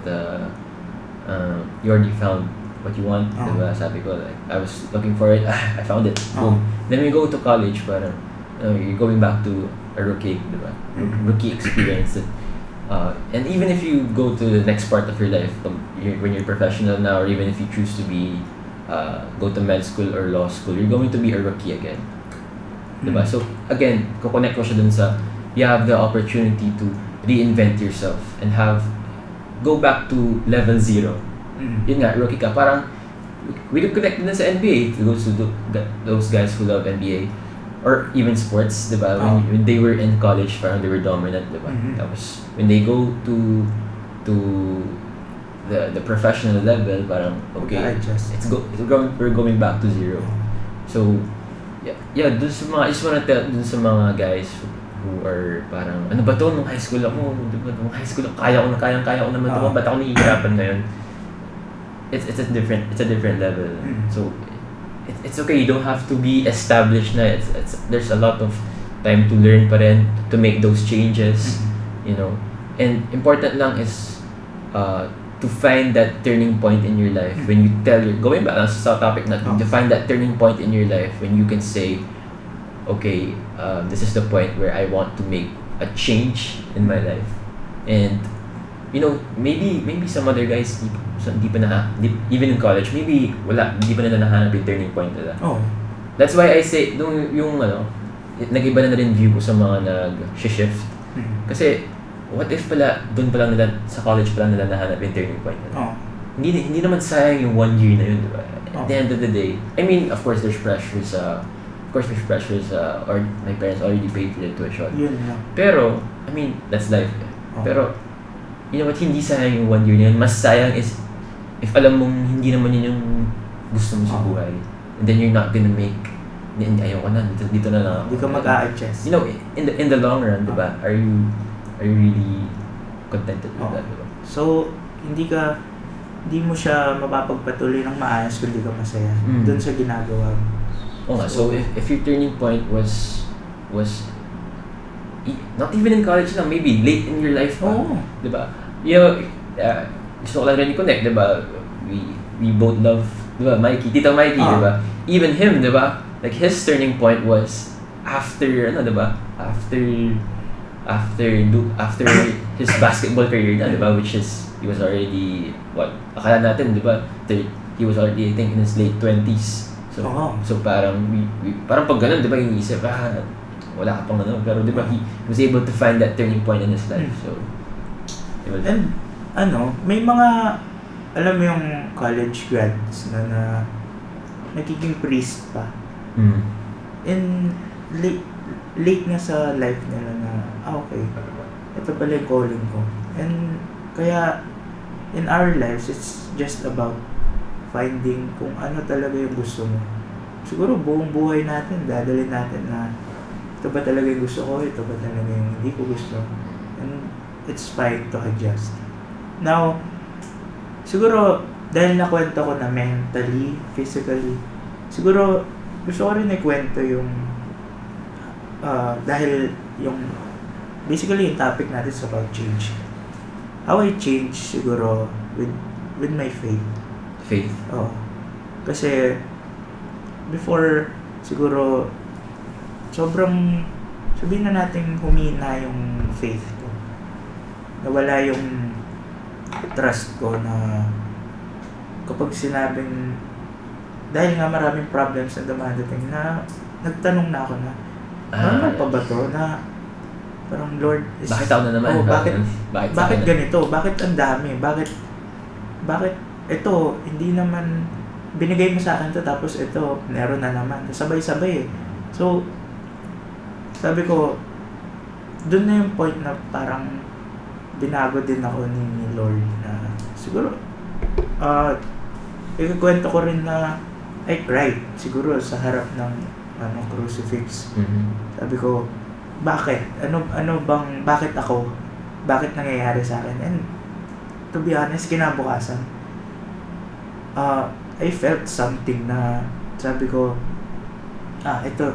you already found what you want, diba? Sabi ko, like, I was looking for it, I found it, boom. Then we go to college, parang you're going back to a rookie, diba? Rookie experience that, and even if you go to the next part of your life, when you're professional now, or even if you choose to be go to med school or law school, you're going to be a rookie again. Diba? So, again, kukonect ko siya dun sa you have the opportunity to reinvent yourself and go back to level 0. Yun nga, rookie ka. Parang, we could connect din sa NBA to those guys who love NBA. Or even sports, diba? When they were in college, parang they were dominant, diba? Tapos, when they go to the professional level, parang, okay, we're going back to 0. So, yeah, dun sa mga, I just wanna tell dun sa mga guys who are parang, ano ba to, nung high school ako, diba, nung high school ako, kaya ko naman to, ba't ako nahihirapan ngayon? It's a different level. So, it's okay, you don't have to be established na, there's a lot of time to learn pa rin, to make those changes, you know, and important lang is, to find that turning point in your life when you going back sa topic natin, to find that turning point in your life when you can say, okay, this is the point where I want to make a change in my life. And you know, maybe some other guys di pa even in college, maybe hindi pa nila nahanap yung turning point nila. That's why I say yung nag-iba na rin view ko sa mga nag-shift. Kasi what if pala, doon pa lang nila, sa college pa lang nila nahanap yung turning point nila. Hindi naman sayang yung 1 year na yun, diba? At the end of the day, I mean, of course there's pressures, or my parents already paid for the tuition. Pero, I mean, that's life. Pero, you know what, hindi sayang yung 1 year na yun. Mas sayang is, if alam mong hindi naman yun yung gusto mo sa buhay, and then you're not gonna make, ayaw ko na, dito na lang ako. Hindi ka mag-a-adjust. You know, in the long run, diba, are you really contented with that? Diba? So, hindi mo siya mapapagpatuloy ng maayos kung hindi ka masaya doon sa ginagawa mo. So if your turning point was not even in college lang, maybe late in your life pa, diba? You know, gusto ko lang rin i-connect, diba? We both love, diba, Tita Mikey, diba? Even him, diba? Like his turning point was after diba? After his basketball career na, diba? Which is, he was already, akala natin, diba? He was already, I think, in his late 20s. So parang, parang pag ganun, diba, yung isip, wala ka pang pero diba, he was able to find that turning point in his life. So, diba? And, may mga, alam mo yung college grads na nagiging priest pa. And, late na sa life nila na, okay, ito pala yung calling ko. And kaya, in our lives, it's just about finding kung ano talaga yung gusto mo. Siguro buong buhay natin, dadalhin natin na ito ba talaga yung gusto ko, ito ba talaga yung hindi ko gusto. And it's fine to adjust. Now, siguro, dahil nakwento ko na mentally, physically, siguro, gusto ko rin ikwento yung dahil basically yung topic natin is about change. How I change siguro with my faith. Kasi before siguro sobrang sabihin na natin humina yung faith ko. Nawala yung trust ko na kapag sinabing dahil nga maraming problems na dumadating na nagtanong na ako na normal pa ba to na parang Lord is... Bakit ako na naman? Bakit ganito? Bakit ang dami? Bakit ito, hindi naman binigay mo sa akin to tapos ito, meron na naman. Sabay-sabay eh. So, sabi ko, dun na yung point na parang binago din ako ni Lord na siguro, ikukwento ko rin na I cried siguro sa harap ng crucifix. Sabi ko, bakit? Bakit ako? Bakit nangyayari sa akin? And to be honest, kinabukasan, I felt something na sabi ko,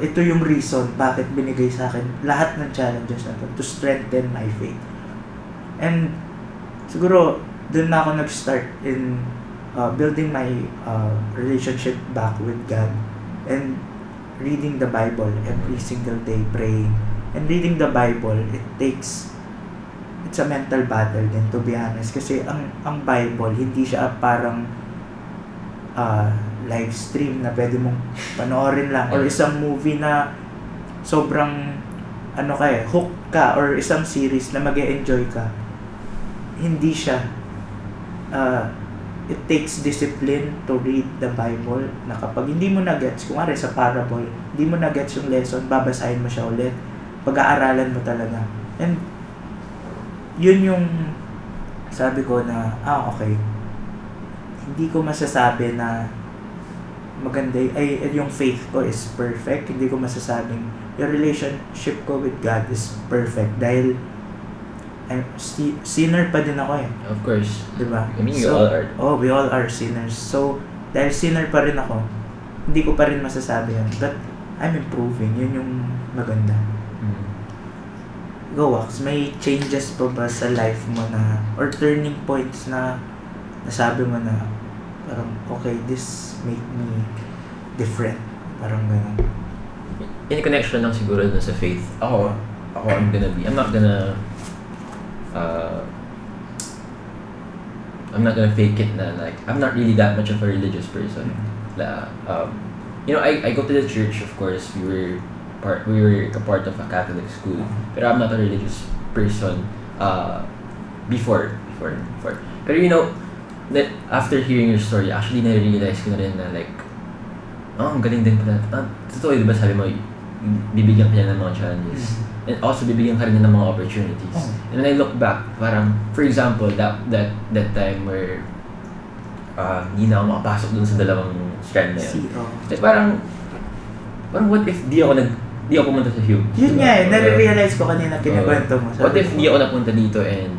ito yung reason bakit binigay sa akin lahat ng challenges na to strengthen my faith. And siguro, dun na ako nag-start in building my relationship back with God and reading the Bible every single day, praying. And reading the Bible, it's a mental battle din, to be honest. Kasi ang Bible, hindi siya parang live stream na pwede mong panoorin lang or isang movie na sobrang hook ka or isang series na mag-e-enjoy ka, hindi siya it takes discipline to read the Bible, na kapag hindi mo na-gets, kung sa parable, hindi mo na-gets yung lesson, babasahin mo siya ulit, pag-aaralan mo talaga. And yun yung sabi ko na, okay, hindi ko masasabi na maganda, yung faith ko is perfect. Hindi ko masasabing yung relationship ko with God is perfect dahil sinner pa din ako Of course. diba? I mean, we all are. We all are sinners. So, dahil sinner pa rin ako, hindi ko pa rin masasabi yan. But, I'm improving. Yun yung maganda. Go, Wax. May changes pa ba sa life mo na, or turning points na nasabi mo na, parang, okay, this make me different. Parang gano'n. In connection lang siguro dun sa faith. Ako, I'm not gonna fake it na like, I'm not really that much of a religious person. I go to the church, of course. We were a part of a Catholic school, but I'm not a religious person before. Pero that after hearing your story, actually na-realize ko na rin na like, ang galing din pala. Totoo, diba sabi mo, bibigyan ka niya ng mga challenges. And also bibigyan ka rin niya ng mga opportunities. And when I look back, parang, for example, that time where hindi na ako makapasok dun sa dalawang strand na yun. Like, parang what if di ako pumunta sa Hume? Yun nga nare-realize ko kanina kinakwento mo. What if di ako napunta dito and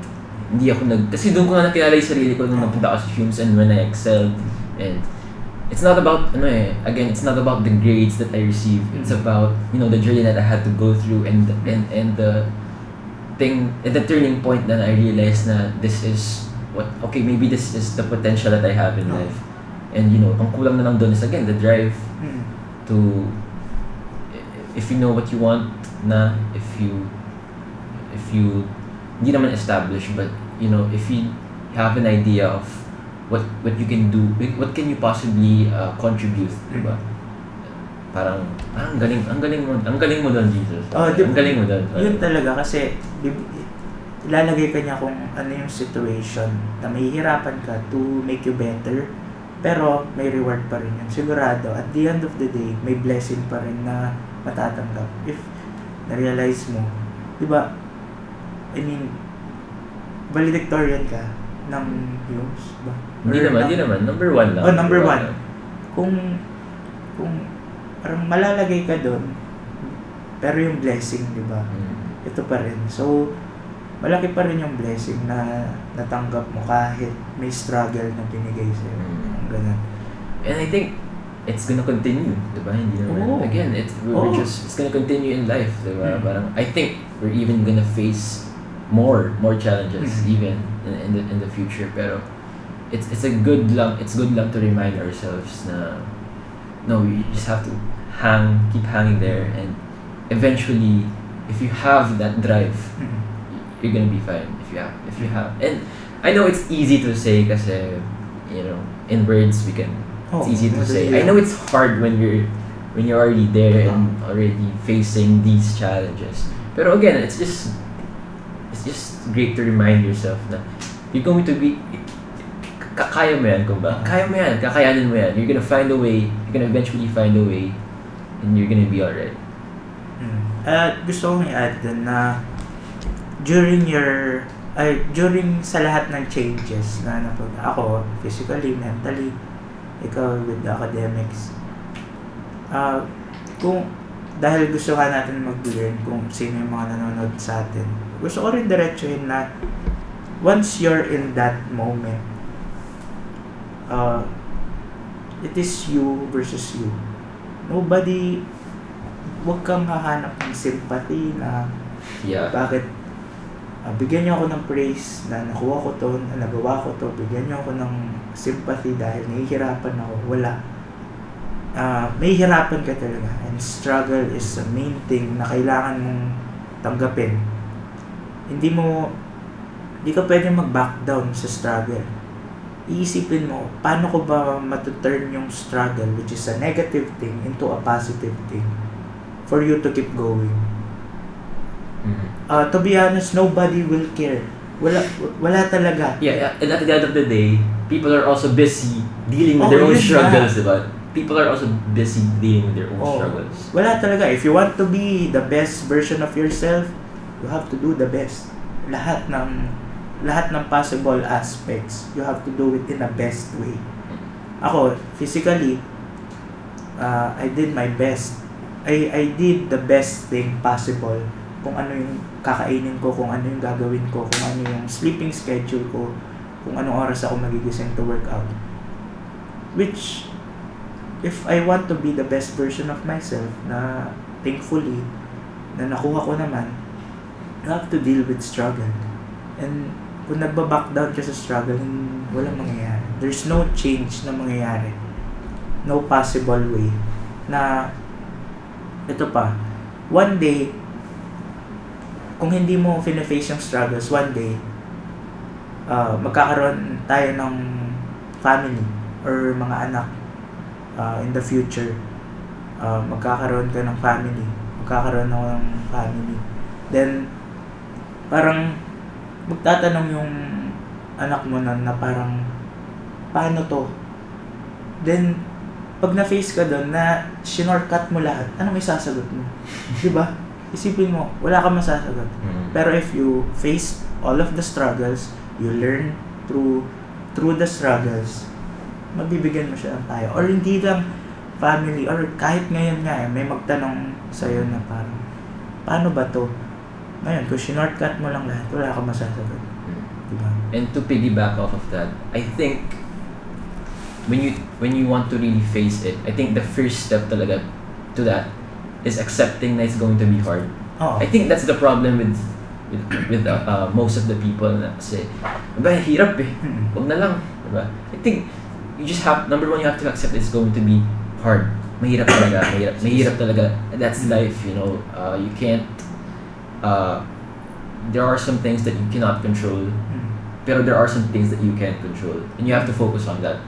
hindi ako kasi doon ko nga nakilala yung sarili ko nung napunta ako sa Humes and when I excelled. And it's not about, again, it's not about the grades that I received. It's about, the journey that I had to go through and the thing, and the turning point that I realized na this is maybe this is the potential that I have in life. And ang kulang na lang doon is again, the drive to, if you know what you want na, if you hindi naman established, but if you have an idea of what you can do, what can you possibly contribute, diba? Parang ang galing mo doon, Jesus. Ang galing mo doon. Yun talaga kasi ilalagay ka niya kung ano yung situation na mahihirapan ka to make you better, pero may reward pa rin yun. Sigurado, at the end of the day, may blessing pa rin na matatanggap. If na-realize mo, diba, valedictorian ka ng Humes ba? Hindi naman. Number 1 lang. Number 1. Kung parang malalagay ka doon, pero yung blessing, diba? Ito pa rin. So, malaki pa rin yung blessing na natanggap mo kahit may struggle na binigay sa'yo. Ganun. And I think it's gonna continue, diba? Hindi naman. Again, it's gonna continue in life, diba? Parang, I think we're even gonna face more challenges even in the future, pero it's good lang to remind ourselves na we just have to keep hanging there, and eventually if you have that drive, you're gonna be fine. If you have, and I know it's easy to say kasi in words it's easy to say. I know it's hard when you're already there and already facing these challenges, pero again, it's just great to remind yourself na you're going to be, kaya mo yan, kakayanin mo yan. You're gonna find a way, you're gonna eventually find a way, and you're gonna be alright. Gusto kong i-add din na during sa lahat ng changes na ako, physically, mentally, ikaw with the academics, kung dahil gusto ka natin mag-learn kung sino yung mga nanonood sa atin, gusto ko rin diretsuhin na once you're in that moment, it is you versus you. Huwag kang hahanap ng sympathy na bakit bigyan niyo ako ng praise na nakuha ko to, na nagawa ko to, bigyan niyo ako ng sympathy dahil nahihirapan ako. Wala. May hirapan ka talaga, and struggle is the main thing na kailangan mong tanggapin. Hindi ka pwede mag-back down sa struggle. Iisipin mo, paano ko ba matuturn yung struggle, which is a negative thing, into a positive thing. for you to keep going. Mhm. To be honest, nobody will care. Wala talaga. Yeah, and at the end of the day, people are also busy dealing with Oh, their own yun struggles, diba? People are also busy dealing with their own Oh. struggles. Wala talaga. If you want to be the best version of yourself, you have to do the best. Lahat ng possible aspects, you have to do it in the best way. Ako, physically, I did my best. I did the best thing possible. Kung ano yung kakainin ko, kung ano yung gagawin ko, kung ano yung sleeping schedule ko, kung anong oras ako magigising to work out. Which, if I want to be the best version of myself, na thankfully, na nakuha ko naman, you have to deal with struggle. And kung nagbaback down ka sa struggle, walang mangyayari. There's no change na mangyayari. No possible way. Na, ito pa, one day, kung hindi mo face yung struggles, one day, magkakaroon tayo ng family or mga anak in the future. Magkakaroon ka ng family. Magkakaroon ako ng family. Then, parang magtatanong yung anak mo na parang, paano to? Then, pag na-face ka doon na shinortcut mo lahat, anong isasagot mo? Diba? Isipin mo, wala kang masasagot. Pero if you face all of the struggles, you learn through the struggles, mabibigyan mo siya ng payo. Or hindi lang family, or kahit ngayon nga, may magtanong sa'yo na parang, paano ba to? Ngayon, kung shinortcut mo lang lahat, wala kang masasagot. Diba? And to piggyback off of that, I think when you want to really face it, I think the first step talaga to that is accepting that it's going to be hard. Oo. I think that's the problem with most of the people na kasi, diba, hirap eh. Huwag na lang, diba? I think you just have, number one, you have to accept it's going to be hard. Mahirap talaga, mahirap talaga. That's life, you know. You can't, there are some things that you cannot control, pero there are some things that you can control. And you have to focus on that.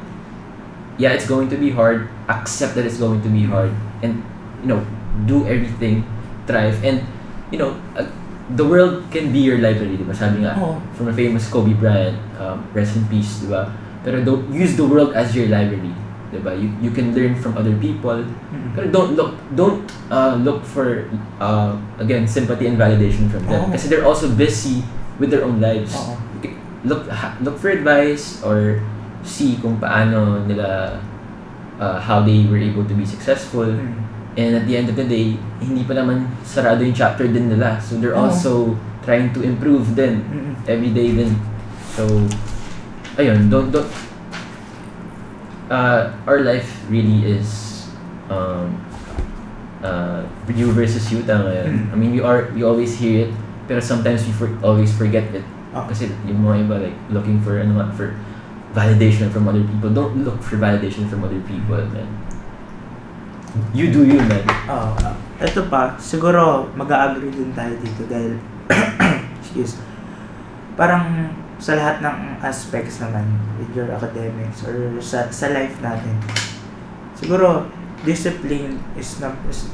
Yeah, it's going to be hard. Accept that it's going to be hard. And, you know, do everything, thrive. And, you know, the world can be your library, diba? Sabi nga, Oo. from a famous Kobe Bryant, rest in peace, diba? Pero don't use the world as your library, diba? You can learn from other people, pero don't look for again, sympathy and validation from them, Oo. kasi they're also busy with their own lives. Oo. Look for advice or see kung paano nila how they were able to be successful. And at the end of the day, hindi pa naman sarado yung chapter din nila. So they're Oo. also trying to improve din every day din. So ayun, don't our life really is you versus you ngayon. I mean, we always hear it, pero sometimes we always forget it. Kasi yung mga iba like looking for for validation from other people. Don't look for validation from other people, man. You do you, man. Ito pa, siguro mag-a-agree din tayo dito dahil excuse, parang sa lahat ng aspects naman with your academics or sa life natin, siguro discipline is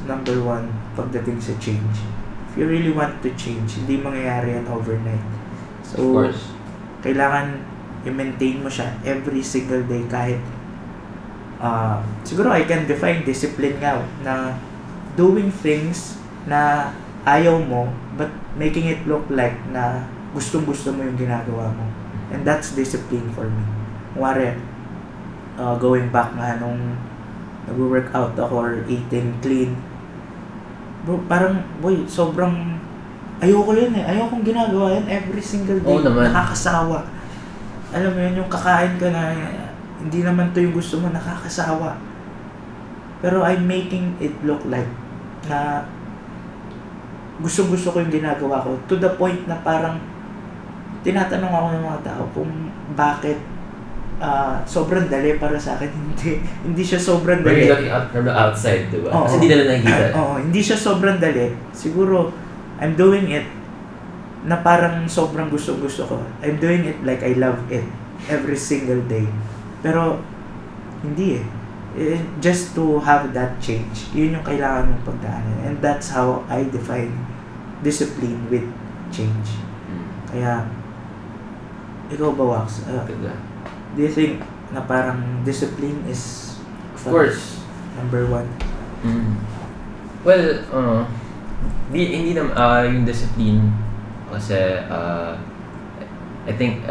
number one pagdating sa change. If you really want to change, hindi mangyayari yan overnight. So, Of course. kailangan i-maintain mo siya every single day kahit siguro I can define discipline nga na doing things na ayaw mo but making it look like na gustong-gusto mo yung ginagawa mo. And that's discipline for me. Kunwari, going back nga nung nag-workout ako or eating clean, bro, parang, boy, sobrang ayoko yun eh. Ayokong ginagawa yan every single day. Oo naman. Nakakasawa. Alam mo yun, yung kakain ka na hindi naman to yung gusto mo, nakakasawa. Pero I'm making it look like na gusto ko yung ginagawa ko to the point na parang tinatanong ako ng mga tao kung bakit sobrang dali para sa akin. Hindi siya sobrang When dali. you're looking out from the outside, diba? Oo. Kasi hindi nila nakikita. Hindi siya sobrang dali. Siguro, I'm doing it na parang sobrang gusto ko. I'm doing it like I love it every single day. Pero, hindi eh. just to have that change, yun yung kailangan mong pagdaanan. And that's how I define discipline with change. Kaya, ikaw ba, Wax? Ganda. Do you think na parang discipline is Of course. number one? Well, hindi naman yung discipline kasi I think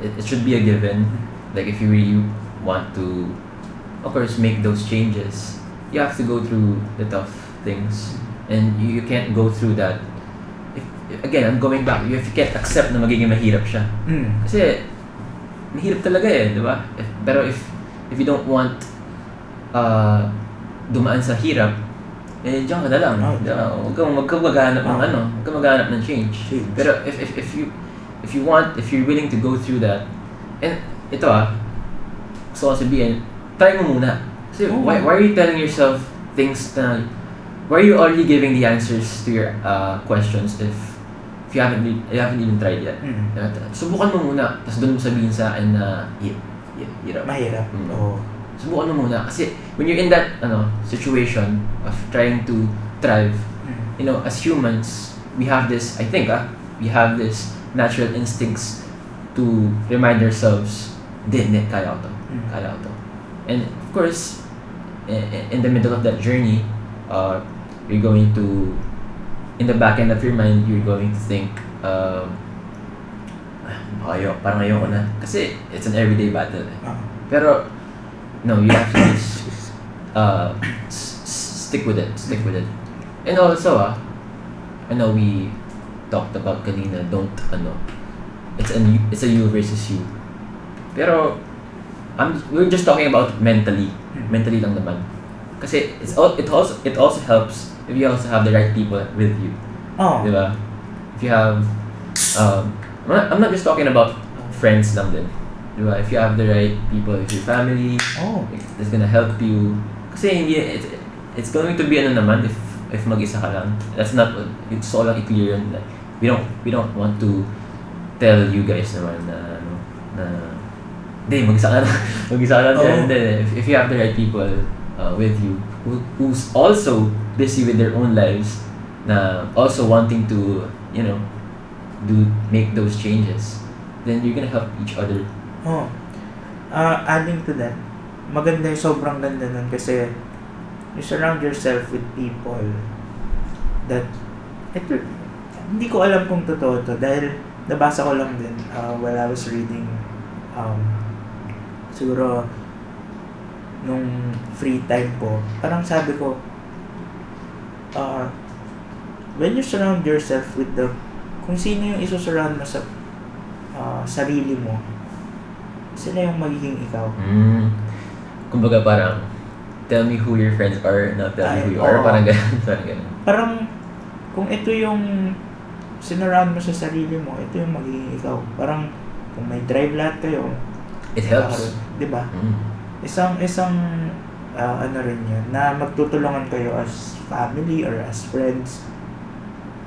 it should be a given. Like if you really want to, of course, make those changes, you have to go through the tough things, and you can't go through that. Again, I'm going back. You can't accept na magiging mahirap siya. Kasi mahirap talaga di ba? Pero if you don't want dumaan sa hirap, diyan ka na lang. Huwag kang maghanap ng huwag kang maghanap ng change. Pero if you're willing to go through that, and ito gusto ko sabihin, try mo muna. Kasi why are you telling yourself things na, why are you already giving the answers to your questions if you haven't even tried yet? Subukan mo muna, tapos doon mo sabihin sa akin na hirap. Mahirap. Subukan mo muna kasi when you're in that situation of trying to thrive, as humans, we have this, I think we have this natural instincts to remind ourselves, hindi, kaya ko to. And of course, in the middle of that journey, you're going to, in the back end of your mind, you're going to think, parang ayoko na. Kasi it's an everyday battle. Pero, no, you have to just stick with it. And also, I know we talked about kanina, it's a you versus you. Pero, we're just talking about mentally lang naman. Kasi it also helps if you also have the right people with you. Diba? If you have, I'm not just talking about friends lang din. Diba? If you have the right people, if your family, that's gonna help you. Kasi it's going to be naman if mag-isa ka lang. That's not, it's all lang i-clear yun. We don't want to tell you guys naman na mag-isa ka lang. If you have the right people with you, who's also busy with their own lives, na also wanting to, make those changes, then you're gonna help each other. Adding to that, maganda sobrang ganda nun kasi you surround yourself with people that, hindi ko alam kung totoo to dahil nabasa ko lang din while I was reading siguro nung free time ko, parang sabi ko when you surround yourself with kung sino yung isusurround mo sa sarili mo, sila yung magiging ikaw. Kumbaga parang tell me who your friends are, not tell me who you are. Parang ganun. Parang kung ito yung sinurround mo sa sarili mo, ito yung magiging ikaw. Parang kung may drive lahat kayo, it helps. Diba? Isang rin yun, na magtutulungan kayo as family or as friends.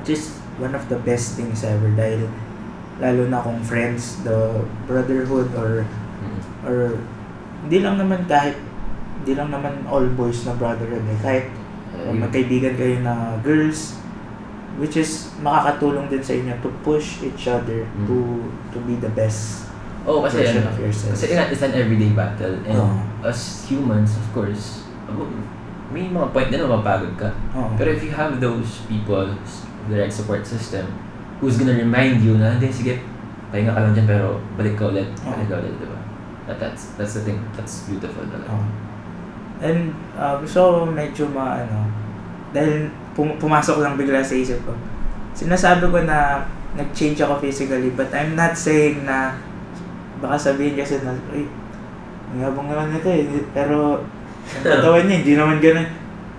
Just one of the best things ever dahil lalo na kung friends, the brotherhood or hindi lang naman all boys na brotherhood kahit magkaibigan kayo na girls, which is makakatulong din sa inyo to push each other to be the best version of yourself. Kasi it's an everyday battle and as humans, of course, may mga point na mapagod ka. Pero if you have those people, the right support system, who's gonna remind you na, hindi, sige, pahinga ka lang dyan pero balik ka ulit, diba? That's the thing, that's beautiful talaga. And gusto ko medyo dahil pumasok lang bigla sa isip ko. Sinasabi ko na nag-change ako physically, but I'm not saying na baka sabihin kasi na, ang yabang naman nito pero ang katawan niya, hindi naman ganun.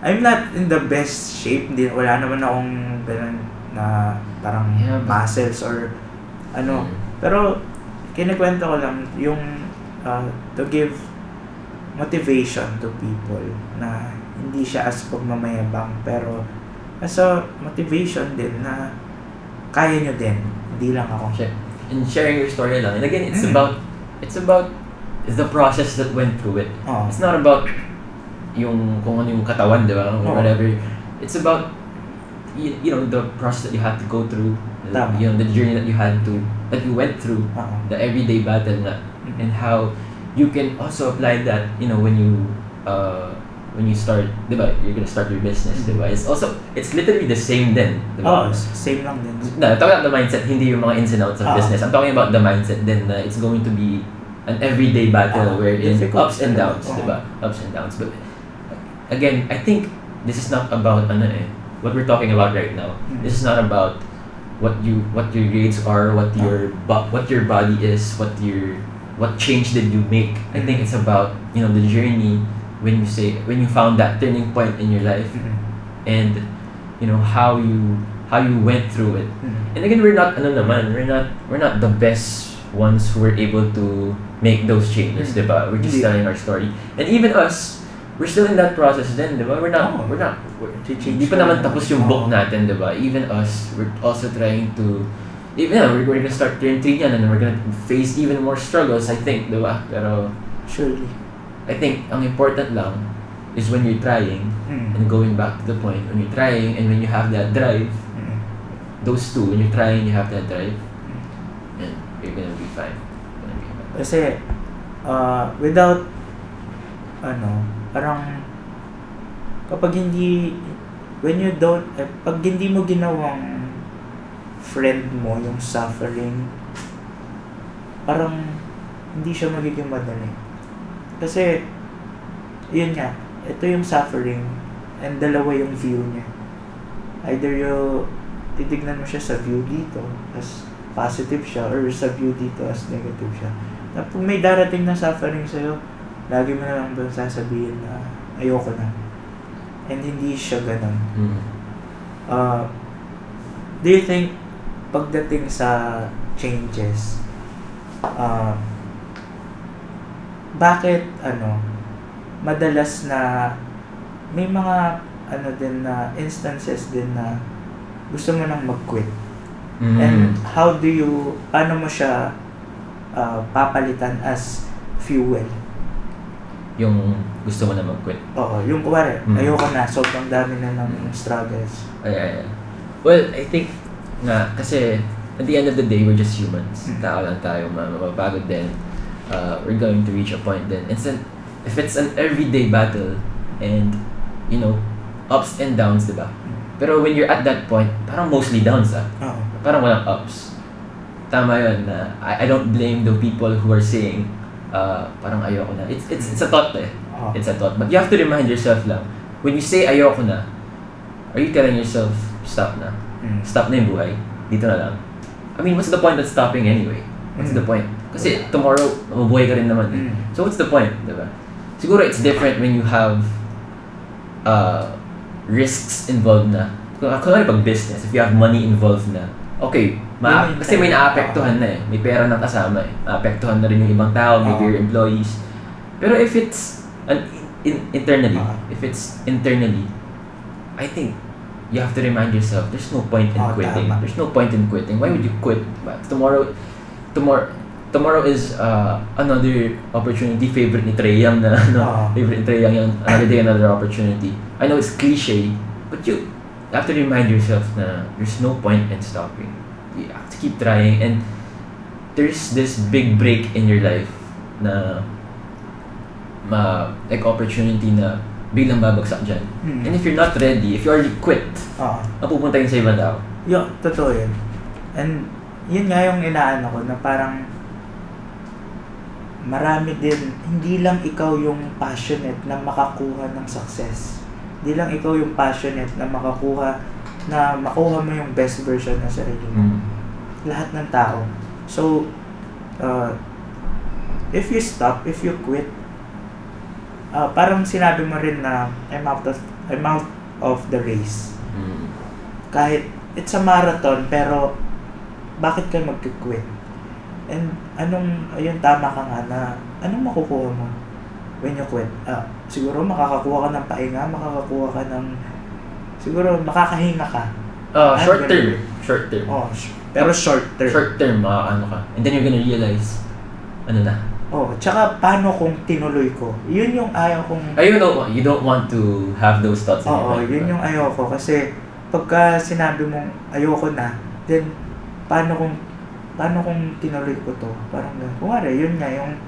I'm not in the best shape, wala naman akong ganun na parang muscles or pero kinikwento ko lang yung to give motivation to people na hindi siya as pagmamayabang pero as a motivation din na kaya nyo din, hindi lang ako. And sharing your story lang. And again, it's about the process that went through it. It's not about yung kung ano yung katawan, di ba? Or Oo. whatever. It's about you know, the process that you had to go through, Tama. you know, the journey that you went through, Oo. the everyday battle nga, and how you can also apply that, you know, when you start, di ba, you're gonna start your business, di ba? It's literally the same din, di ba? Oo, same lang din. No, talking about the mindset, hindi yung mga ins and outs of business. I'm talking about the mindset then it's going to be an everyday battle wherein difficult. ups and downs, di ba? Ups and downs. But again, I think this is not about what we're talking about right now. This is not about what your grades are, what your body is, what change did you make. I think it's about, you know, the journey when you found that turning point in your life, and you know how you went through it. And again, we're not the best ones who were able to make those changes, diba? We're just telling our story. And even us, we're still in that process then, diba? Hindi pa naman tapos yung book natin, diba? Even us, we're also trying to, we're going to start turn 3 yan, and we're going to face even more struggles, I think, diba? Pero, Surely. I think, ang important lang is when you're trying, and going back to the point, when you're trying and when you have that drive, those two, when you're trying, you have that drive, and you're gonna be fine. Kasi, without, parang, pag hindi mo ginawang friend mo yung suffering, parang, hindi siya magiging madali. Kasi, yun nga, ito yung suffering, and dalawa yung view niya. Either titignan mo siya sa view dito, as positive siya, or sa view dito as negative siya. Na kung may darating na suffering sa'yo, lagi mo na lang doon sasabihin na ayoko na. And hindi siya ganun. Do you think pagdating sa changes, bakit madalas na may mga din na instances din na gusto mo nang mag-quit? And paano mo siya papalitan as fuel? Yung gusto mo na mag-quit. Oo, yung kuwari, ayoko na, sobrang dami na ng struggles. Ay. Well, I think nga, kasi at the end of the day, we're just humans. Tao lang tayo, mapapagod din. We're going to reach a point then. If it's an everyday battle, and, you know, ups and downs, diba? Pero when you're at that point, parang mostly downs Oo. Parang walang ups. Tama yun na I don't blame the people who are saying parang ayoko na. It's a thought It's a thought. But you have to remind yourself lang, when you say ayoko na, are you telling yourself stop na? Stop na yung buhay? Dito na lang? I mean, what's the point of stopping anyway? What's the point? Kasi tomorrow, mabuhay ka rin naman. So what's the point? Diba? Siguro it's different when you have risks involved na. Kung pag business, if you have money involved na, okay, kasi may naapektuhan na eh. May pera nang kasama eh. Naapektuhan na rin yung ibang tao, maybe your employees. Pero if it's internally, I think you have to remind yourself, there's no point in quitting. Tama. There's no point in quitting. Why would you quit? Tomorrow is another opportunity. Favorite ni Trey Young na favorite ni Trey Young yung another day, another opportunity. I know it's cliche, but you have to remind yourself na there's no point in stopping. You have to keep trying, and there's this big break in your life na like opportunity na biglang babagsak dyan. And if you're not ready, if you already quit, mapupunta yun sa ibang tao. Totoo yun. And yun nga yung inaano ko na parang marami din, hindi lang ikaw yung passionate na makakuha ng success. Hindi lang ikaw yung passionate na makuha mo yung best version ng sarili mo. Lahat ng tao. So, if you quit, parang sinabi mo rin na I'm out of the race. Kahit it's a marathon, pero bakit ka mag-quit? And tama ka nga na, anong makukuha mo when you quit? Siguro makakakuha ka ng pahinga, siguro makakahinga ka. Short term. Pero short term. Short term, makakaano ka. And then you're gonna realize, Tsaka paano kung tinuloy ko? Yun yung ayaw kong... You don't want to have those thoughts in your Oo, mind. yun yung ayoko. Kasi pagka sinabi mong ayoko na, then paano kung tinuloy ko to? Parang ganun. Kumari, yun nga, yung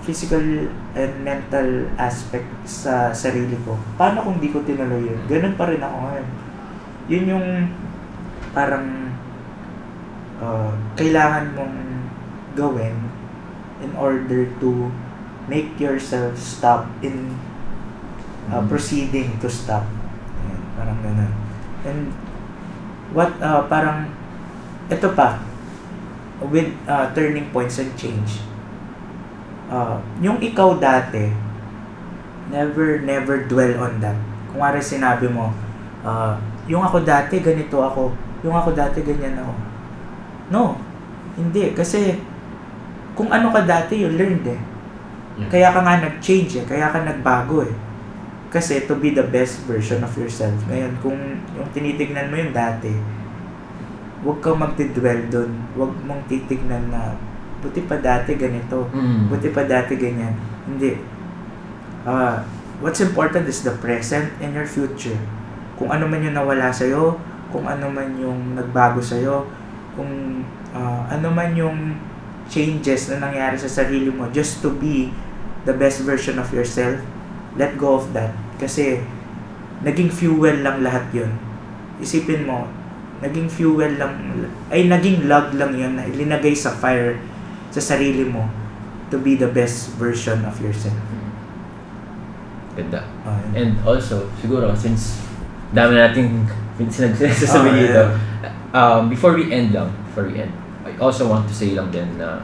physical and mental aspect sa sarili ko. Paano kung di ko tinuloy yun? Ganun pa rin ako ngayon. Yun yung parang kailangan mong gawin in order to make yourself stop in proceeding to stop. Ayan, parang ganun. And parang ito pa with turning points and change. Yung ikaw dati, never dwell on that. Kung sinabi mo, yung ako dati ganito ako, yung ako dati ganyan ako. No, hindi. Kasi kung ano ka dati, you learned eh. Yeah. Kaya ka nga nag-change eh, kaya ka nagbago eh. Kasi to be the best version of yourself. Ngayon, kung yung tinitignan mo yung dati, huwag kang magdidwell dun. Huwag mong titignan na buti pa dati ganito, buti pa dati ganyan. Hindi. What's important is the present and your future. Kung ano man yung nawala sa'yo, kung ano man yung nagbago sa'yo, kung ano man yung changes na nangyari sa sarili mo, just to be the best version of yourself, let go of that. Kasi naging fuel lang lahat yun. Isipin mo, naging fuel lang, naging log lang yun na ilinagay sa fire sa sarili mo to be the best version of yourself. Ganda. And also, siguro, since dami nating sinasabi dito, before we end, I also want to say lang din na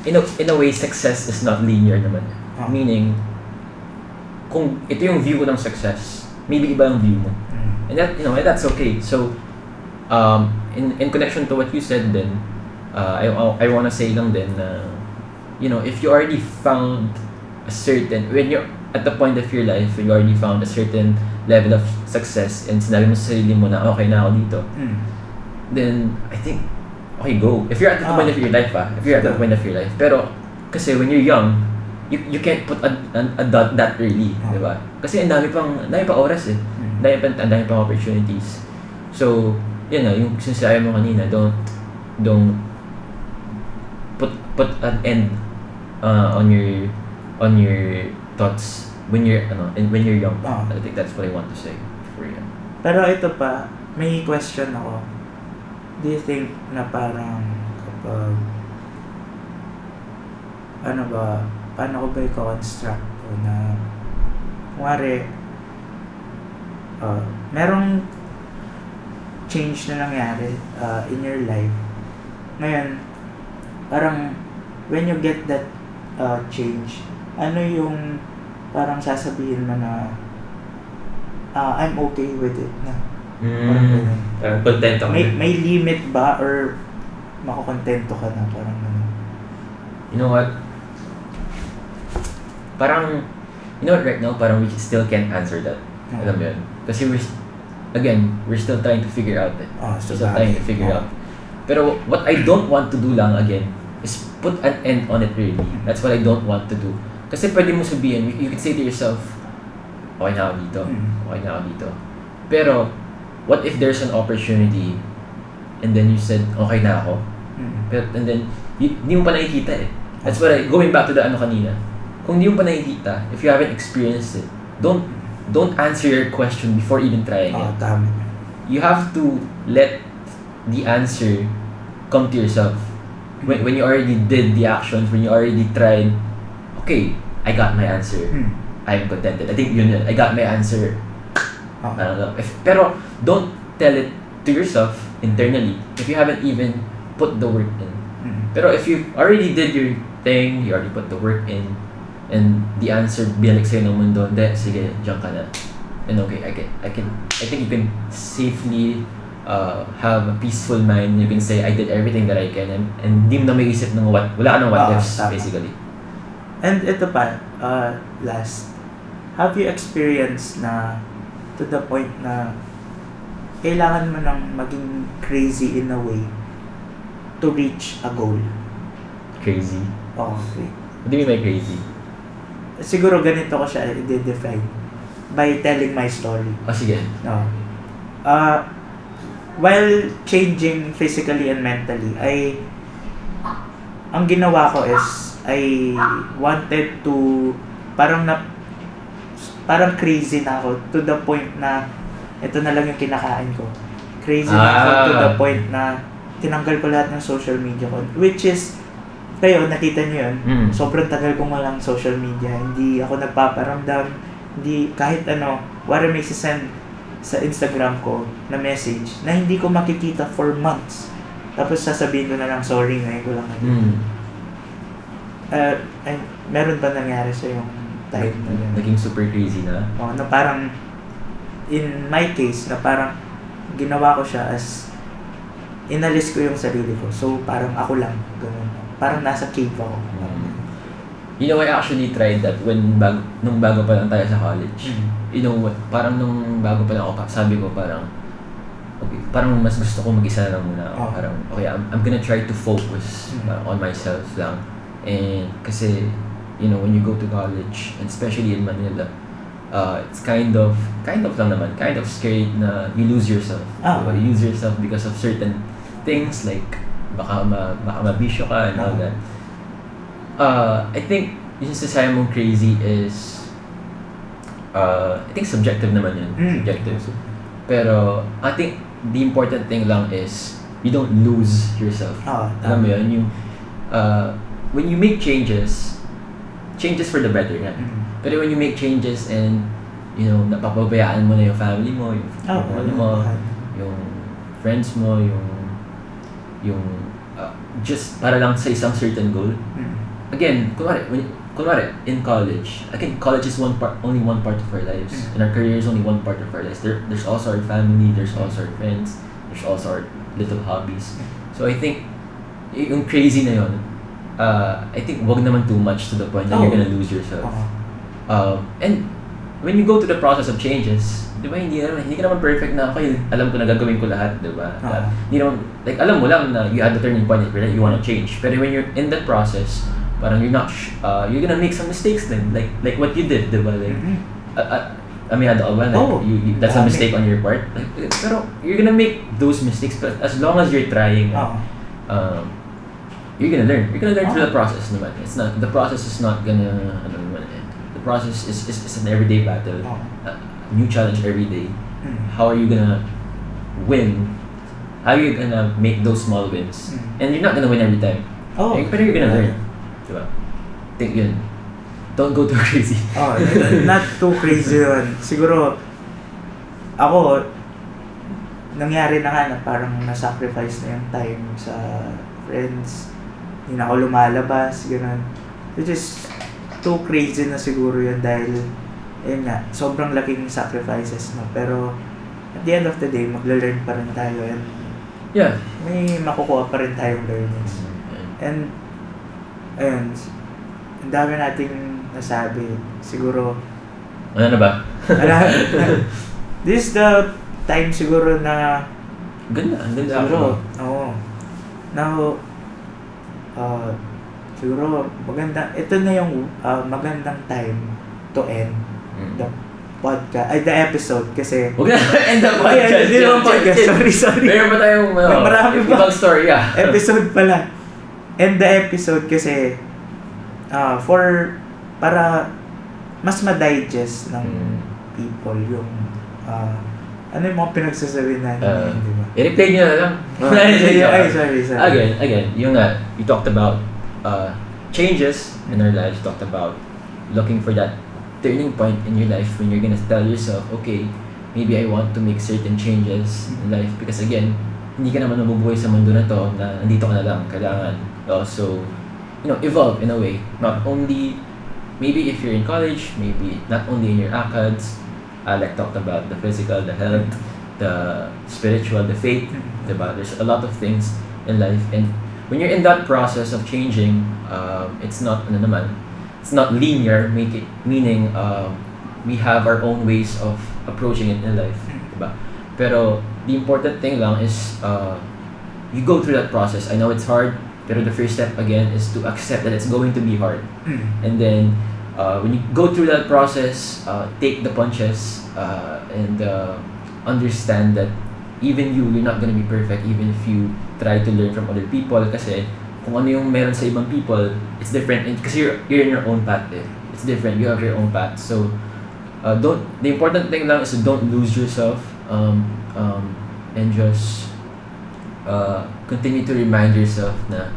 in a way, success is not linear naman. Meaning, kung ito yung view ko ng success, maybe iba yung view mo. And that, and that's okay. So, in connection to what you said then, I wanna say lang din na, if you already found when you're at the point of your life, when you already found a certain level of success and sinabi mo sa sarili mo na okay na ako dito, then I think, okay, go. If you're at the point of your life, Pero, kasi when you're young, you can't put a dot that early, di ba? Kasi ang dami pang oras eh. Ang dami pang opportunities. So, yun na, yung sinasabi mo kanina, don't put an end on your thoughts when you're young. I think that's what I want to say for you. Pero ito pa, may question ako. Do you think na parang kapag paano ko ba i-construct ko na kumari merong change na nangyari in your life. Ngayon, parang when you get that change, ano yung parang sasabihin mo na I'm okay with it na parang ganun. Contento ka na. May limit ba or makakontento ka na parang ganun? You know what? Parang, right now, parang we still can't answer that. Alam mo yun? Kasi we're still trying to figure out it. Out. Pero what I don't want to do lang again is put an end on it really. That's what I don't want to do. Kasi pwede mo sabihin, you can say to yourself, okay na ako dito. Pero, what if there's an opportunity and then you said, okay na ako? And then, hindi mo pa nakikita eh. That's what going back to the kanina. Kung hindi mo pa nakikita, if you haven't experienced it, don't answer your question before even trying it. Tama. You have to let the answer come to yourself. When you already did the actions, when you already tried, okay, I got my answer. I'm contented. I think yun. I got my answer. Pero don't tell it to yourself internally if you haven't even put the work in. Pero if you already did your thing, you already put the work in, and the answer binalik sa'yo ng mundo, sige, diyan ka na. And okay, I think you can safely have a peaceful mind. You can say, I did everything that I can, and hindi mo na may isip ng wala ka ng what ifs, basically. And ito pa, last, have you experienced na to the point na kailangan mo nang maging crazy in a way to reach a goal? Crazy. Okay. What do you mean by crazy? Siguro ganito ko siya i-define by telling my story. Sige. No. While changing physically and mentally, ang ginawa ko is I wanted to parang crazy na ako to the point na ito na lang yung kinakain ko. Crazy na ako to the point na tinanggal ko lahat ng social media ko, which is kayo nakita niyo yun. Sobrang tagal kong walang social media, hindi ako nagpaparamdam, hindi kahit ano, wala may send sa Instagram ko na message na hindi ko makikita for months. Tapos sasabihin ko na lang, sorry, ngayon ko lang meron ba nangyari sa yung time na yun? Naging super crazy na? Na parang, in my case, na parang ginawa ko siya as inalis ko yung sarili ko. So, parang ako lang. Ganun. Parang nasa cave ako. You know, I actually tried that nung bago pa lang tayo sa college. You know what, parang nung bago pa lang ako, sabi ko parang, okay, parang mas gusto ko mag-isa na lang muna ako. Parang, okay, I'm gonna try to focus on myself lang. And kasi, you know, when you go to college, and especially in Manila, it's kind of lang naman, kind of scary na you lose yourself. Diba? You lose yourself because of certain things like, baka mabisyo ka and all that. I think yung sasabi mong crazy is I think subjective naman yun. Subjective. Pero I think the important thing lang is you don't lose yourself. Alam mo yun? Yung, when you make changes for the better yan. Pero when you make changes and you know, napapabayaan mo na yung family mo, yung yung friends mo, yung just para lang sa isang certain goal. Again, kunwari, in college, again, college is only one part of our lives. And our career is only one part of our lives. There's also our family, there's also our friends, there's also our little hobbies. So I think, yung crazy na yun, I think wag naman too much to the point that you're gonna lose yourself. And when you go to the process of changes, di ba, hindi ka naman perfect na, okay, alam ko na gagawin ko lahat, di ba? You know, like, alam mo lang na you had the turning point that you wanna change. Pero when you're in that process, parang you're not, you're gonna make some mistakes then, like what you did, diba? Like, I mean, that's a mistake on your part. Like, pero you're gonna make those mistakes, but as long as you're trying, you're gonna learn. You're gonna learn through the process, naman. It's not, the process is not gonna, the process is an everyday battle, a new challenge every day. How are you gonna win? How are you gonna make those small wins? And you're not gonna win every time. Pero you're gonna learn. Diba? Think yun. Don't go too crazy. Not too crazy yun. Siguro, ako, nangyari na nga na parang na-sacrifice na yung time sa friends. Hindi na ako lumalabas, gano'n. Which is, too crazy na siguro yun dahil, yun nga, sobrang laking sacrifices na. Pero, at the end of the day, magla-learn pa rin tayo. And may makukuha pa rin tayong learnings. And, ayun, ang dami nating nasabi. Siguro, ano na ba? This is the time siguro na ganda siguro, now, siguro, maganda, ito na yung magandang time to end the podcast, the episode kasi huwag na end the podcast. Hindi naman podcast, sorry. Meron ba tayong marami ba? Ibang story episode pala. End the episode kasi para mas ma-digest ng people yung ano yung mga pinagsasabi natin, di ba? I-replay nyo na lang. Sorry. Again, yung you talked about changes in our lives, talked about looking for that turning point in your life when you're gonna tell yourself, okay, maybe I want to make certain changes in life because again, hindi ka naman mabubuhay sa mundo na to na nandito ka na lang. Kailangan also, you know, evolve in a way. Not only, maybe if you're in college, maybe not only in your ACADS, Alec talked about the physical, the health, the spiritual, the faith, diba? There's a lot of things in life. And when you're in that process of changing, it's not, it's not linear, meaning we have our own ways of approaching it in life, diba? Pero the important thing lang is you go through that process. I know it's hard. Pero the first step again is to accept that it's going to be hard. Mm. And then when you go through that process, take the punches and understand that even you're not gonna be perfect even if you try to learn from other people kasi kung ano yung meron sa ibang people, it's different kasi you're in your own path eh. It's different, you have your own path. So the important thing lang is to don't lose yourself and just continue to remind yourself na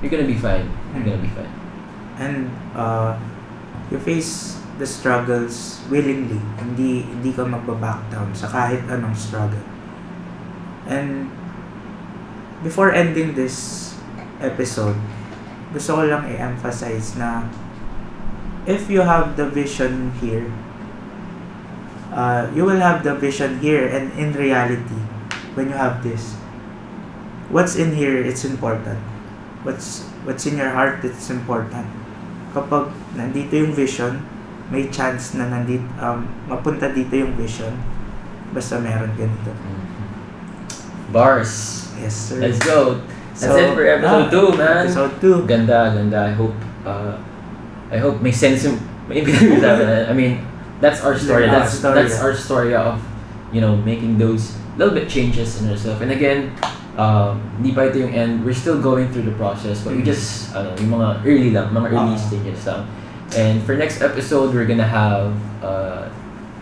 you're gonna be fine. You're gonna be fine. And you face the struggles willingly. Hindi ka magba-back down sa kahit anong struggle. And before ending this episode, gusto ko lang i-emphasize na if you have the vision here, you will have the vision here, and in reality, when you have this, what's in here, it's important. What's in your heart, it's important. Kapag nandito yung vision, may chance na mapunta dito yung vision, basta meron ganito. Bars. Yes, sir. Let's go. That's it for episode 2, man. Episode 2. Ganda. I hope may sense yung may I mean, that's our story. Yeah, That's our story of, making those little bit changes in ourselves. And again, hindi pa ito yung end. We're still going through the process, but we just, yung mga early stages lang. And for next episode, we're gonna have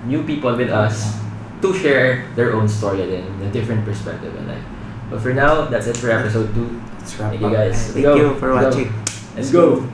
new people with us to share their own story and a different perspective in life. But for now, that's it for episode 2. Let's wrap Thank you up. guys. Thank you for watching. Let's go.